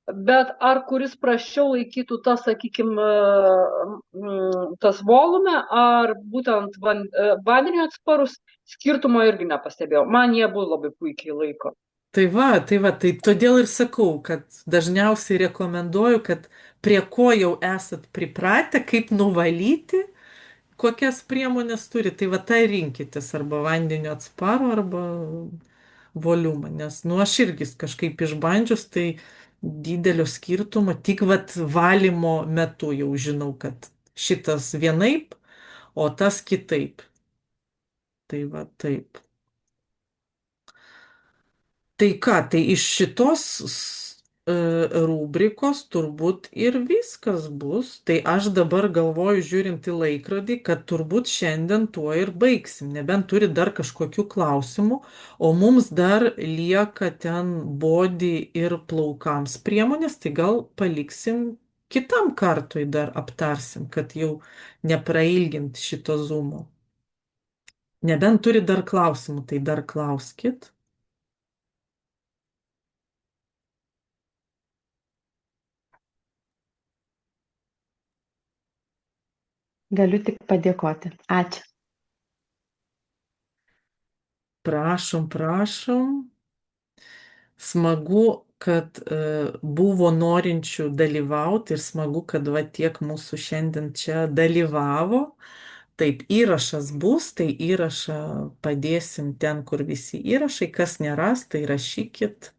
bet ar kuris prasčiau laikytų tas, sakykime, tas volume, ar būtent vandeniu atsparus, skirtumo irgi nepastebėjau. Man jie buvo labai puikiai laiko. Tai todėl ir sakau, kad dažniausiai rekomenduoju, kad prie ko jau esat pripratę, kaip nuvalyti, kokias priemonės turi, tai va tai rinkitės arba vandenio atsparo, arba voliumą, nes nu aš irgi kažkaip išbandžius, tai didelio skirtumo, tik vat valymo metu jau žinau, kad šitas vienaip, o tas kitaip. Tai va taip. Tai ką, tai iš šitos rubrikos turbūt ir viskas bus. Tai aš dabar galvoju, žiūrint į laikrodį, kad turbūt šiandien tuo ir baigsim, nebent turi dar kažkokių klausimų, o mums dar lieka ten body ir plaukams priemonės, tai gal paliksim kitam kartui dar aptarsim, kad jau neprailgint šito zoomo. Nebent turi dar klausimų, tai dar klauskit. Galiu tik padėkoti. Ačiū. Prašom, prašom. Smagu, kad buvo norinčių dalyvauti ir smagu, kad va tiek mūsų šiandien čia dalyvavo. Taip, įrašas bus, tai įrašą padėsim ten, kur visi įrašai. Kas neras, tai rašykit,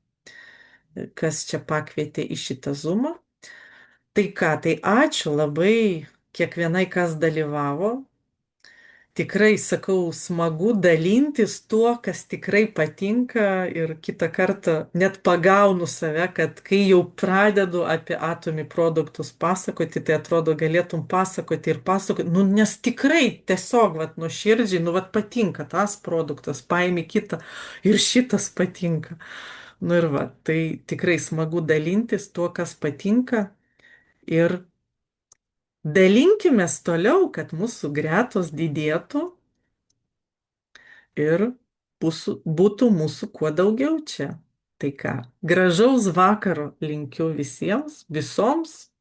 kas čia pakvietė į šitą zoomą. Tai ką, tai ačiū labai kiekvienai, kas dalyvavo. Tikrai, sakau, smagu dalintis tuo, kas tikrai patinka ir kitą kartą net pagaunu save, kad kai jau pradedu apie Atomy produktus pasakoti, tai atrodo galėtum pasakoti ir pasakoti, nu nes tikrai tiesiog, vat, nuoširdžiai, nu vat patinka tas produktas, paimi kitą ir šitas patinka. Nu ir va, tai tikrai smagu dalintis tuo, kas patinka ir dalinkimės toliau, kad mūsų gretos didėtų ir būtų mūsų kuo daugiau čia. Tai ką, gražaus vakaro linkiu visiems, visoms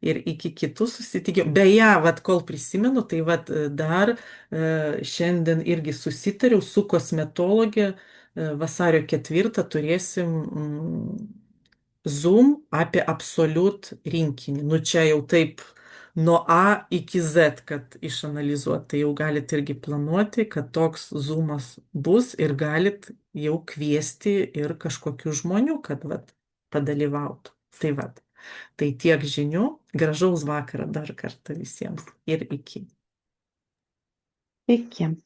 ir iki kitų susitikimų. Beje, vat, kol prisimenu, tai vat, dar šiandien irgi susitariau su kosmetologė, vasario 4 turėsim Zoom apie absoliut rinkinį. Nu čia jau taip nuo A iki Z, kad išanalizuot. Tai jau galit irgi planuoti, kad toks Zoomas bus ir galit jau kviesti ir kažkokių žmonių, kad vat, padalyvautų. Tai vat. Tai tiek žinių. Gražaus vakarą dar kartą visiems ir iki. Iki.